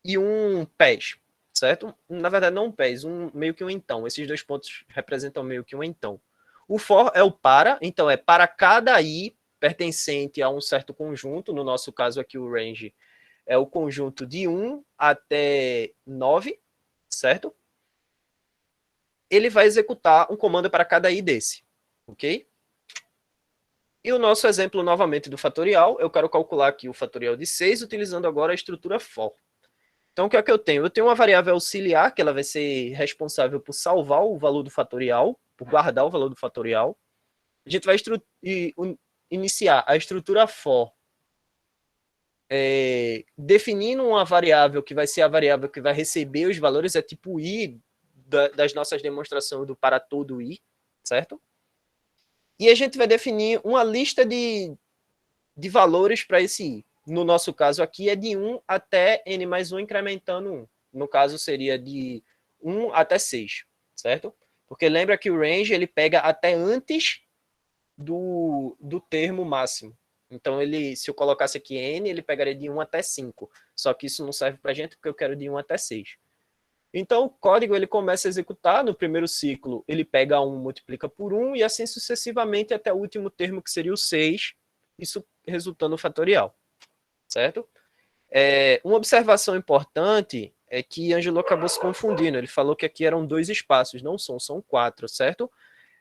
e um pés, certo? Na verdade, não um pés, meio que um então. Esses dois pontos representam meio que um então. O for é o para, então é para cada i pertencente a um certo conjunto, no nosso caso aqui o range é o conjunto de 1 até 9, certo? Ele vai executar um comando para cada i desse, ok? E o nosso exemplo, novamente, do fatorial, eu quero calcular aqui o fatorial de 6, utilizando agora a estrutura for. Então, o que é que eu tenho? Eu tenho uma variável auxiliar, que ela vai ser responsável por salvar o valor do fatorial, por guardar o valor do fatorial. A gente vai iniciar a estrutura for, definindo uma variável que vai ser a variável que vai receber os valores, é tipo i das nossas demonstrações do para todo i, certo? E a gente vai definir uma lista de valores para esse i. No nosso caso aqui é de 1 até n mais 1, incrementando 1. No caso seria de 1 até 6, certo? Porque lembra que o range ele pega até antes do termo máximo. Então, se eu colocasse aqui n, ele pegaria de 1 até 5. Só que isso não serve para a gente, porque eu quero de 1 até 6. Então, o código ele começa a executar no primeiro ciclo, ele pega 1, multiplica por 1, e assim sucessivamente até o último termo, que seria o 6, isso resultando no fatorial, certo? Uma observação importante é que Ângelo acabou se confundindo, ele falou que aqui eram 2 espaços, não são 4, certo?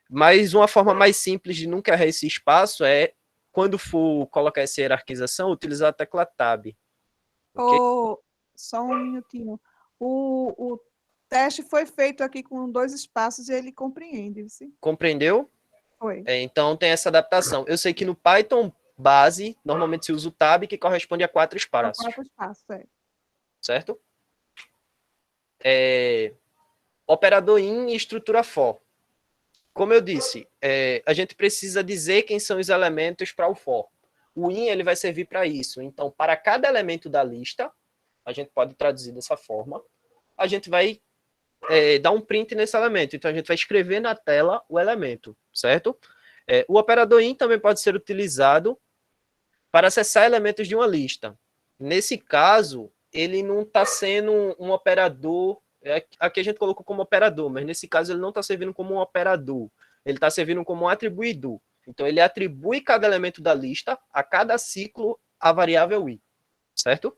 Mas uma forma mais simples de nunca errar esse espaço é, quando for colocar essa hierarquização, utilizar a tecla Tab. Okay? Só um minutinho. O teste foi feito aqui com 2 espaços e ele compreende, sim? Compreendeu? Foi. Então tem essa adaptação. Eu sei que no Python base, normalmente se usa o tab, que corresponde a 4 espaços. 4 espaços, Certo? Operador in e estrutura for. Como eu disse, a gente precisa dizer quem são os elementos para o for. O in ele vai servir para isso. Então, para cada elemento da lista, a gente pode traduzir dessa forma, a gente vai dar um print nesse elemento. Então, a gente vai escrever na tela o elemento, certo? O operador in também pode ser utilizado para acessar elementos de uma lista. Nesse caso, ele não está sendo um operador. Aqui a gente colocou como operador, mas nesse caso ele não está servindo como um operador. Ele está servindo como um atribuidor. Então, ele atribui cada elemento da lista, a cada ciclo, a variável i, certo?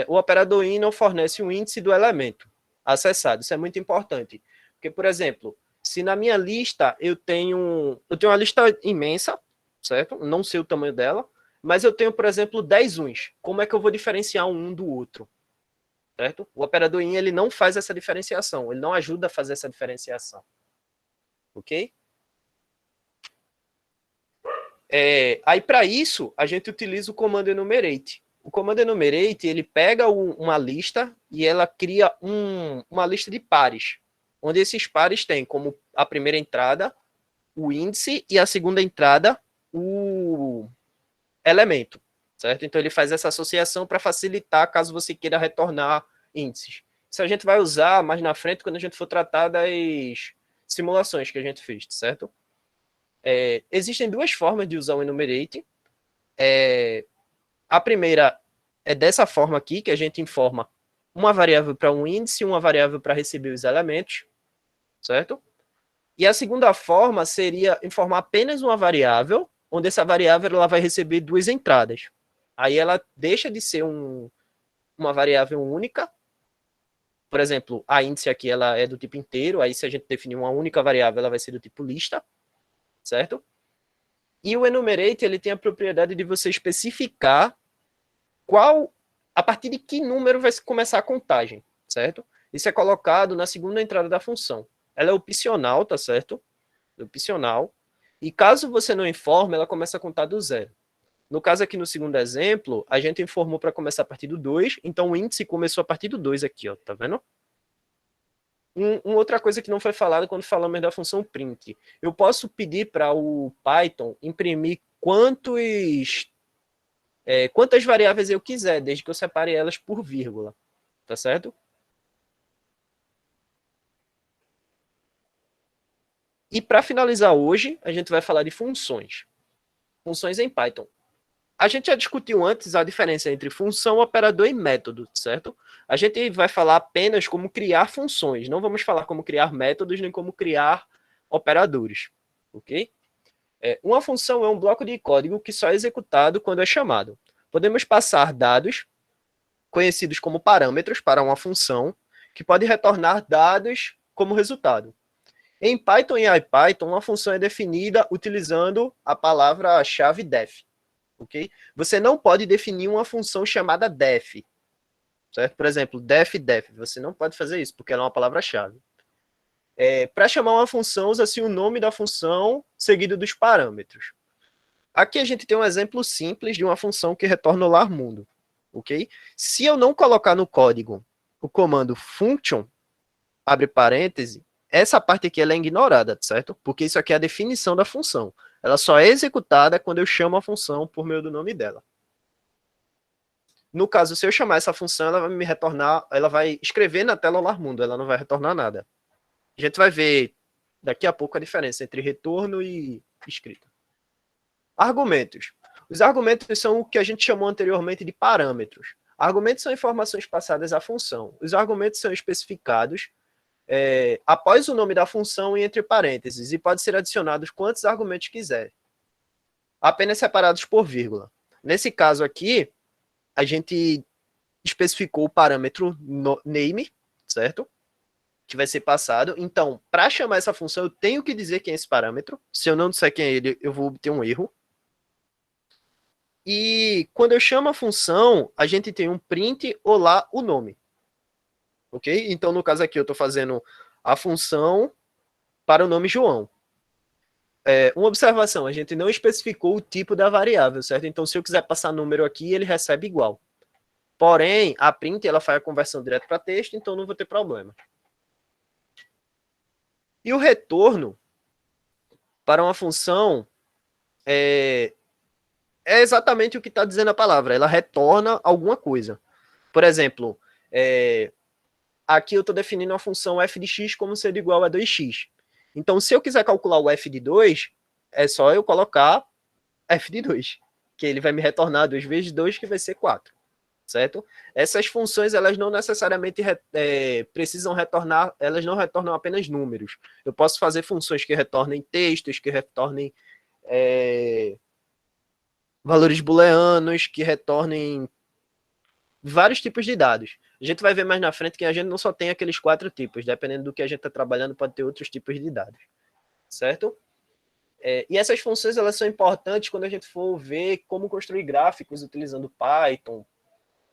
O operador in não fornece o índice do elemento acessado. Isso é muito importante. Porque, por exemplo, se na minha lista eu tenho uma lista imensa, certo? Não sei o tamanho dela, mas eu tenho, por exemplo, 10 uns. Como é que eu vou diferenciar um do outro? Certo? O operador in ele não faz essa diferenciação, ele não ajuda a fazer essa diferenciação. Ok? Aí, para isso, a gente utiliza o comando enumerate. O comando enumerate, ele pega uma lista e ela cria uma lista de pares, onde esses pares têm como a primeira entrada o índice e a segunda entrada o elemento, certo? Então, ele faz essa associação para facilitar caso você queira retornar índices. Isso a gente vai usar mais na frente quando a gente for tratar das simulações que a gente fez, certo? Existem 2 formas de usar o enumerate. A primeira é dessa forma aqui, que a gente informa uma variável para um índice e uma variável para receber os elementos, certo? E a segunda forma seria informar apenas uma variável, onde essa variável ela vai receber 2 entradas. Aí ela deixa de ser uma variável única. Por exemplo, a índice aqui ela é do tipo inteiro, aí se a gente definir uma única variável, ela vai ser do tipo lista, certo? E o enumerate ele tem a propriedade de você especificar a partir de que número vai começar a contagem, certo? Isso é colocado na segunda entrada da função. Ela é opcional, tá certo? É opcional. E caso você não informe, ela começa a contar do 0. No caso aqui no segundo exemplo, a gente informou para começar a partir do 2, então o índice começou a partir do 2 aqui, ó, tá vendo? Uma outra coisa que não foi falada quando falamos da função print. Eu posso pedir para o Python imprimir quantas variáveis eu quiser, desde que eu separe elas por vírgula, tá certo? E para finalizar hoje, a gente vai falar de funções. Funções em Python. A gente já discutiu antes a diferença entre função, operador e método, certo? A gente vai falar apenas como criar funções, não vamos falar como criar métodos, nem como criar operadores, ok? Uma função é um bloco de código que só é executado quando é chamado. Podemos passar dados, conhecidos como parâmetros, para uma função, que pode retornar dados como resultado. Em Python e IPython, uma função é definida utilizando a palavra-chave def. Okay? Você não pode definir uma função chamada def. Certo? Por exemplo, def. Você não pode fazer isso, porque ela é uma palavra-chave. Para chamar uma função, usa-se o nome da função seguido dos parâmetros. Aqui a gente tem um exemplo simples de uma função que retorna o lar mundo. Okay? Se eu não colocar no código o comando function, abre parêntese, essa parte aqui ela é ignorada, certo? Porque isso aqui é a definição da função. Ela só é executada quando eu chamo a função por meio do nome dela. No caso, se eu chamar essa função, ela vai me retornar, ela vai escrever na tela o lar mundo, ela não vai retornar nada. A gente vai ver daqui a pouco a diferença entre retorno e escrita. Argumentos. Os argumentos são o que a gente chamou anteriormente de parâmetros. Argumentos são informações passadas à função. Os argumentos são especificados após o nome da função e entre parênteses, e pode ser adicionados quantos argumentos quiser, apenas separados por vírgula. Nesse caso aqui, a gente especificou o parâmetro name, certo? Que vai ser passado. Então, para chamar essa função, eu tenho que dizer quem é esse parâmetro. Se eu não disser quem é ele, eu vou obter um erro. E quando eu chamo a função, a gente tem um print, olá, o nome. Ok? Então, no caso aqui, eu estou fazendo a função para o nome João. Uma observação, a gente não especificou o tipo da variável, certo? Então, se eu quiser passar número aqui, ele recebe igual. Porém, a print, ela faz a conversão direto para texto, então não vou ter problema. E o retorno para uma função é exatamente o que está dizendo a palavra. Ela retorna alguma coisa. Por exemplo, aqui eu estou definindo a função f de x como sendo igual a 2x. Então, se eu quiser calcular o f de 2, é só eu colocar f de 2, que ele vai me retornar 2 vezes 2, que vai ser 4. Certo? Essas funções, elas não necessariamente precisam retornar, elas não retornam apenas números. Eu posso fazer funções que retornem textos, que retornem valores booleanos, que retornem vários tipos de dados. A gente vai ver mais na frente que a gente não só tem aqueles 4 tipos, dependendo do que a gente está trabalhando, pode ter outros tipos de dados, certo? E essas funções, elas são importantes quando a gente for ver como construir gráficos utilizando Python,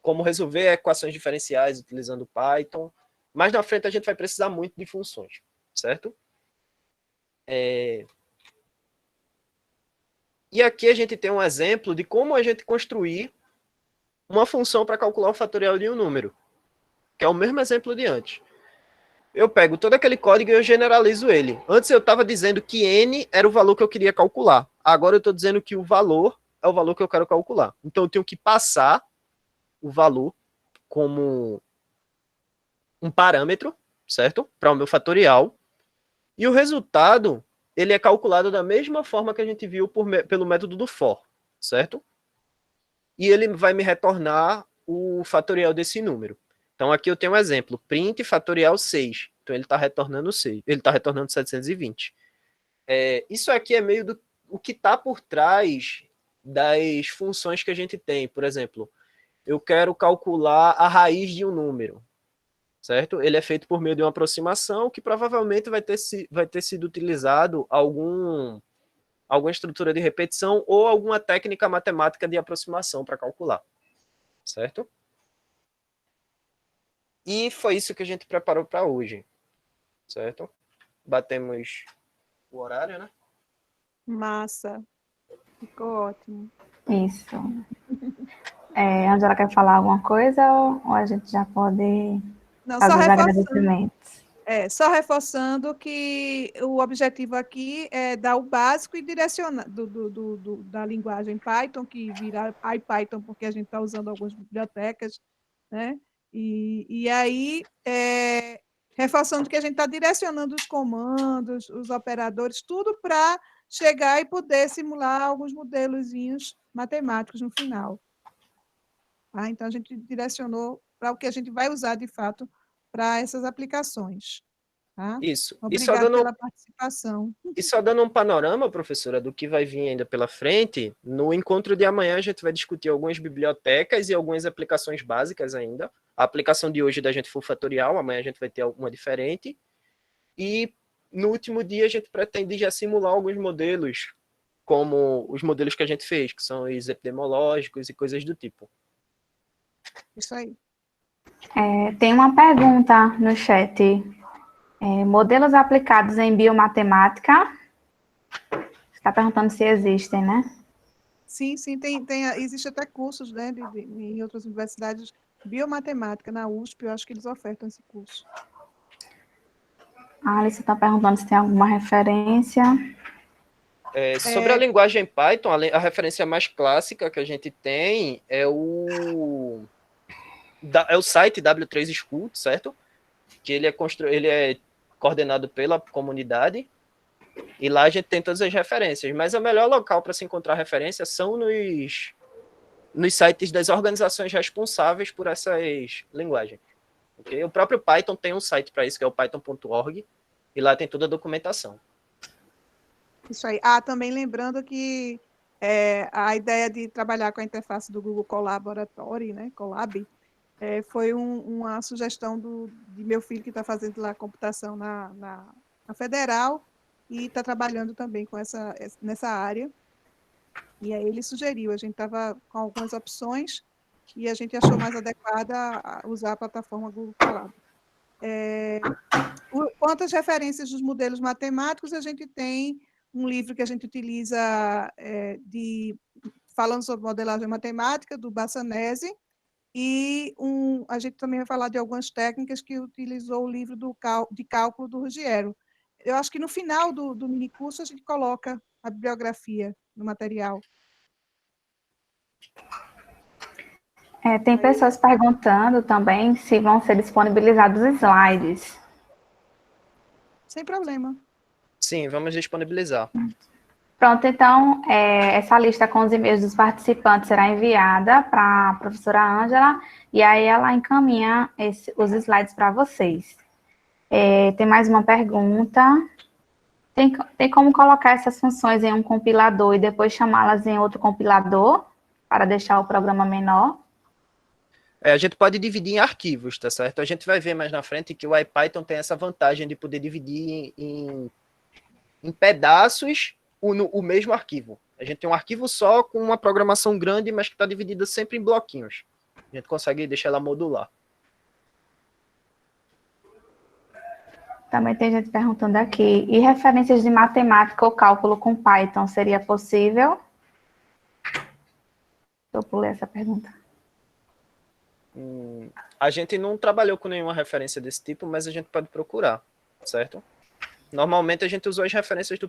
como resolver equações diferenciais utilizando Python. Mais na frente a gente vai precisar muito de funções, certo? E aqui a gente tem um exemplo de como a gente construir uma função para calcular o fatorial de um número, que é o mesmo exemplo de antes. Eu pego todo aquele código e eu generalizo ele. Antes eu estava dizendo que n era o valor que eu queria calcular. Agora eu estou dizendo que o valor é o valor que eu quero calcular. Então eu tenho que passar o valor como um parâmetro, certo? Para o meu fatorial. E o resultado, ele é calculado da mesma forma que a gente viu pelo método do for, certo? E ele vai me retornar o fatorial desse número. Então, aqui eu tenho um exemplo, print fatorial 6. Então, ele está retornando 6. Ele está retornando 720. Isso aqui é meio do o que está por trás das funções que a gente tem. Por exemplo, eu quero calcular a raiz de um número, certo? Ele é feito por meio de uma aproximação que provavelmente vai ter sido utilizado alguma estrutura de repetição ou alguma técnica matemática de aproximação para calcular. certo? E foi isso que a gente preparou para hoje, certo? Batemos o horário, né? Massa. Ficou ótimo. Isso. Angela quer falar alguma coisa ou a gente já pode Não, fazer os agradecimentos? Só reforçando que o objetivo aqui é dar o básico e direcionar da linguagem Python, que vira IPython, porque a gente está usando algumas bibliotecas, né? E aí, reforçando que a gente está direcionando os comandos, os operadores, tudo para chegar e poder simular alguns modelozinhos matemáticos no final. Tá? Então, a gente direcionou para o que a gente vai usar, de fato, para essas aplicações. Tá? Isso. Obrigado pela participação. E só dando um panorama, professora, do que vai vir ainda pela frente, no encontro de amanhã a gente vai discutir algumas bibliotecas e algumas aplicações básicas ainda. A aplicação de hoje da gente for fatorial, amanhã a gente vai ter alguma diferente. E no último dia a gente pretende já simular alguns modelos, como os modelos que a gente fez, que são os epidemiológicos e coisas do tipo. Isso aí. Tem uma pergunta no chat. Modelos aplicados em biomatemática? Você está perguntando se existem, né? Sim, existe até cursos, né, em outras universidades, biomatemática, na USP, eu acho que eles ofertam esse curso. A Alice está perguntando se tem alguma referência. Sobre a linguagem Python, a referência mais clássica que a gente tem é o site W3 School, certo? Que ele é coordenado pela comunidade, e lá a gente tem todas as referências, mas o melhor local para se encontrar referências são nos sites das organizações responsáveis por essas linguagens. Okay? O próprio Python tem um site para isso, que é o python.org, e lá tem toda a documentação. Isso aí. Também lembrando que a ideia de trabalhar com a interface do Google Colaboratory, né, Colab, foi uma sugestão de meu filho, que está fazendo lá computação na Federal, e está trabalhando também nessa área. E aí ele sugeriu, a gente estava com algumas opções, e a gente achou mais adequada usar a plataforma Google Colab. Quanto às referências dos modelos matemáticos, a gente tem um livro que a gente utiliza falando sobre modelagem matemática, do Bassanese, e a gente também vai falar de algumas técnicas que utilizou o livro de cálculo do Ruggiero. Eu acho que no final do minicurso a gente coloca a bibliografia no material. Tem pessoas perguntando também se vão ser disponibilizados slides. Sem problema. Sim, vamos disponibilizar. Pronto, então, essa lista com os e-mails dos participantes será enviada para a professora Ângela, e aí ela encaminha os slides para vocês. Tem mais uma pergunta. Tem como colocar essas funções em um compilador e depois chamá-las em outro compilador, para deixar o programa menor? A gente pode dividir em arquivos, tá certo? A gente vai ver mais na frente que o IPython tem essa vantagem de poder dividir em pedaços o mesmo arquivo. A gente tem um arquivo só com uma programação grande, mas que está dividida sempre em bloquinhos. A gente consegue deixar ela modular. Também tem gente perguntando aqui, e referências de matemática ou cálculo com Python, seria possível? Eu pulei essa pergunta. A gente não trabalhou com nenhuma referência desse tipo, mas a gente pode procurar, certo? Normalmente a gente usou as referências da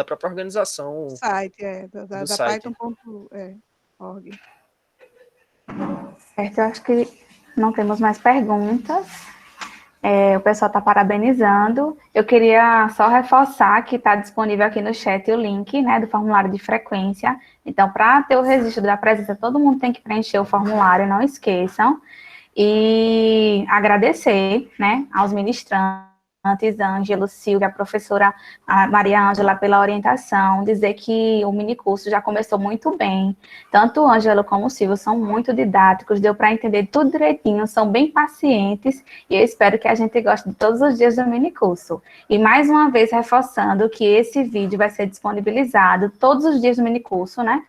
própria organização. Site, da site. Python.org. Certo, eu acho que não temos mais perguntas. O pessoal está parabenizando. Eu queria só reforçar que está disponível aqui no chat o link, né, do formulário de frequência. Então, para ter o registro da presença, todo mundo tem que preencher o formulário, não esqueçam. E agradecer, né, aos ministrantes, Ângelo, Silvia, a professora Maria Ângela, pela orientação, dizer que o minicurso já começou muito bem. Tanto o Ângelo como o Silvio são muito didáticos, deu para entender tudo direitinho, são bem pacientes, e eu espero que a gente goste de todos os dias do minicurso. E mais uma vez reforçando que esse vídeo vai ser disponibilizado todos os dias do minicurso, né?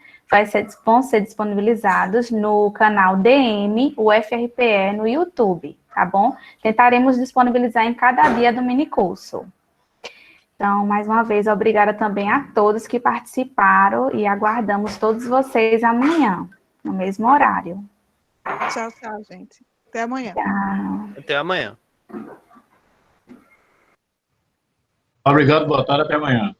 vão ser disponibilizados no canal DM UFRPE no YouTube, tá bom? Tentaremos disponibilizar em cada dia do minicurso. Então, mais uma vez, obrigada também a todos que participaram e aguardamos todos vocês amanhã, no mesmo horário. Tchau, tchau, gente. Até amanhã. Tchau. Até amanhã. Obrigado, boa tarde, até amanhã.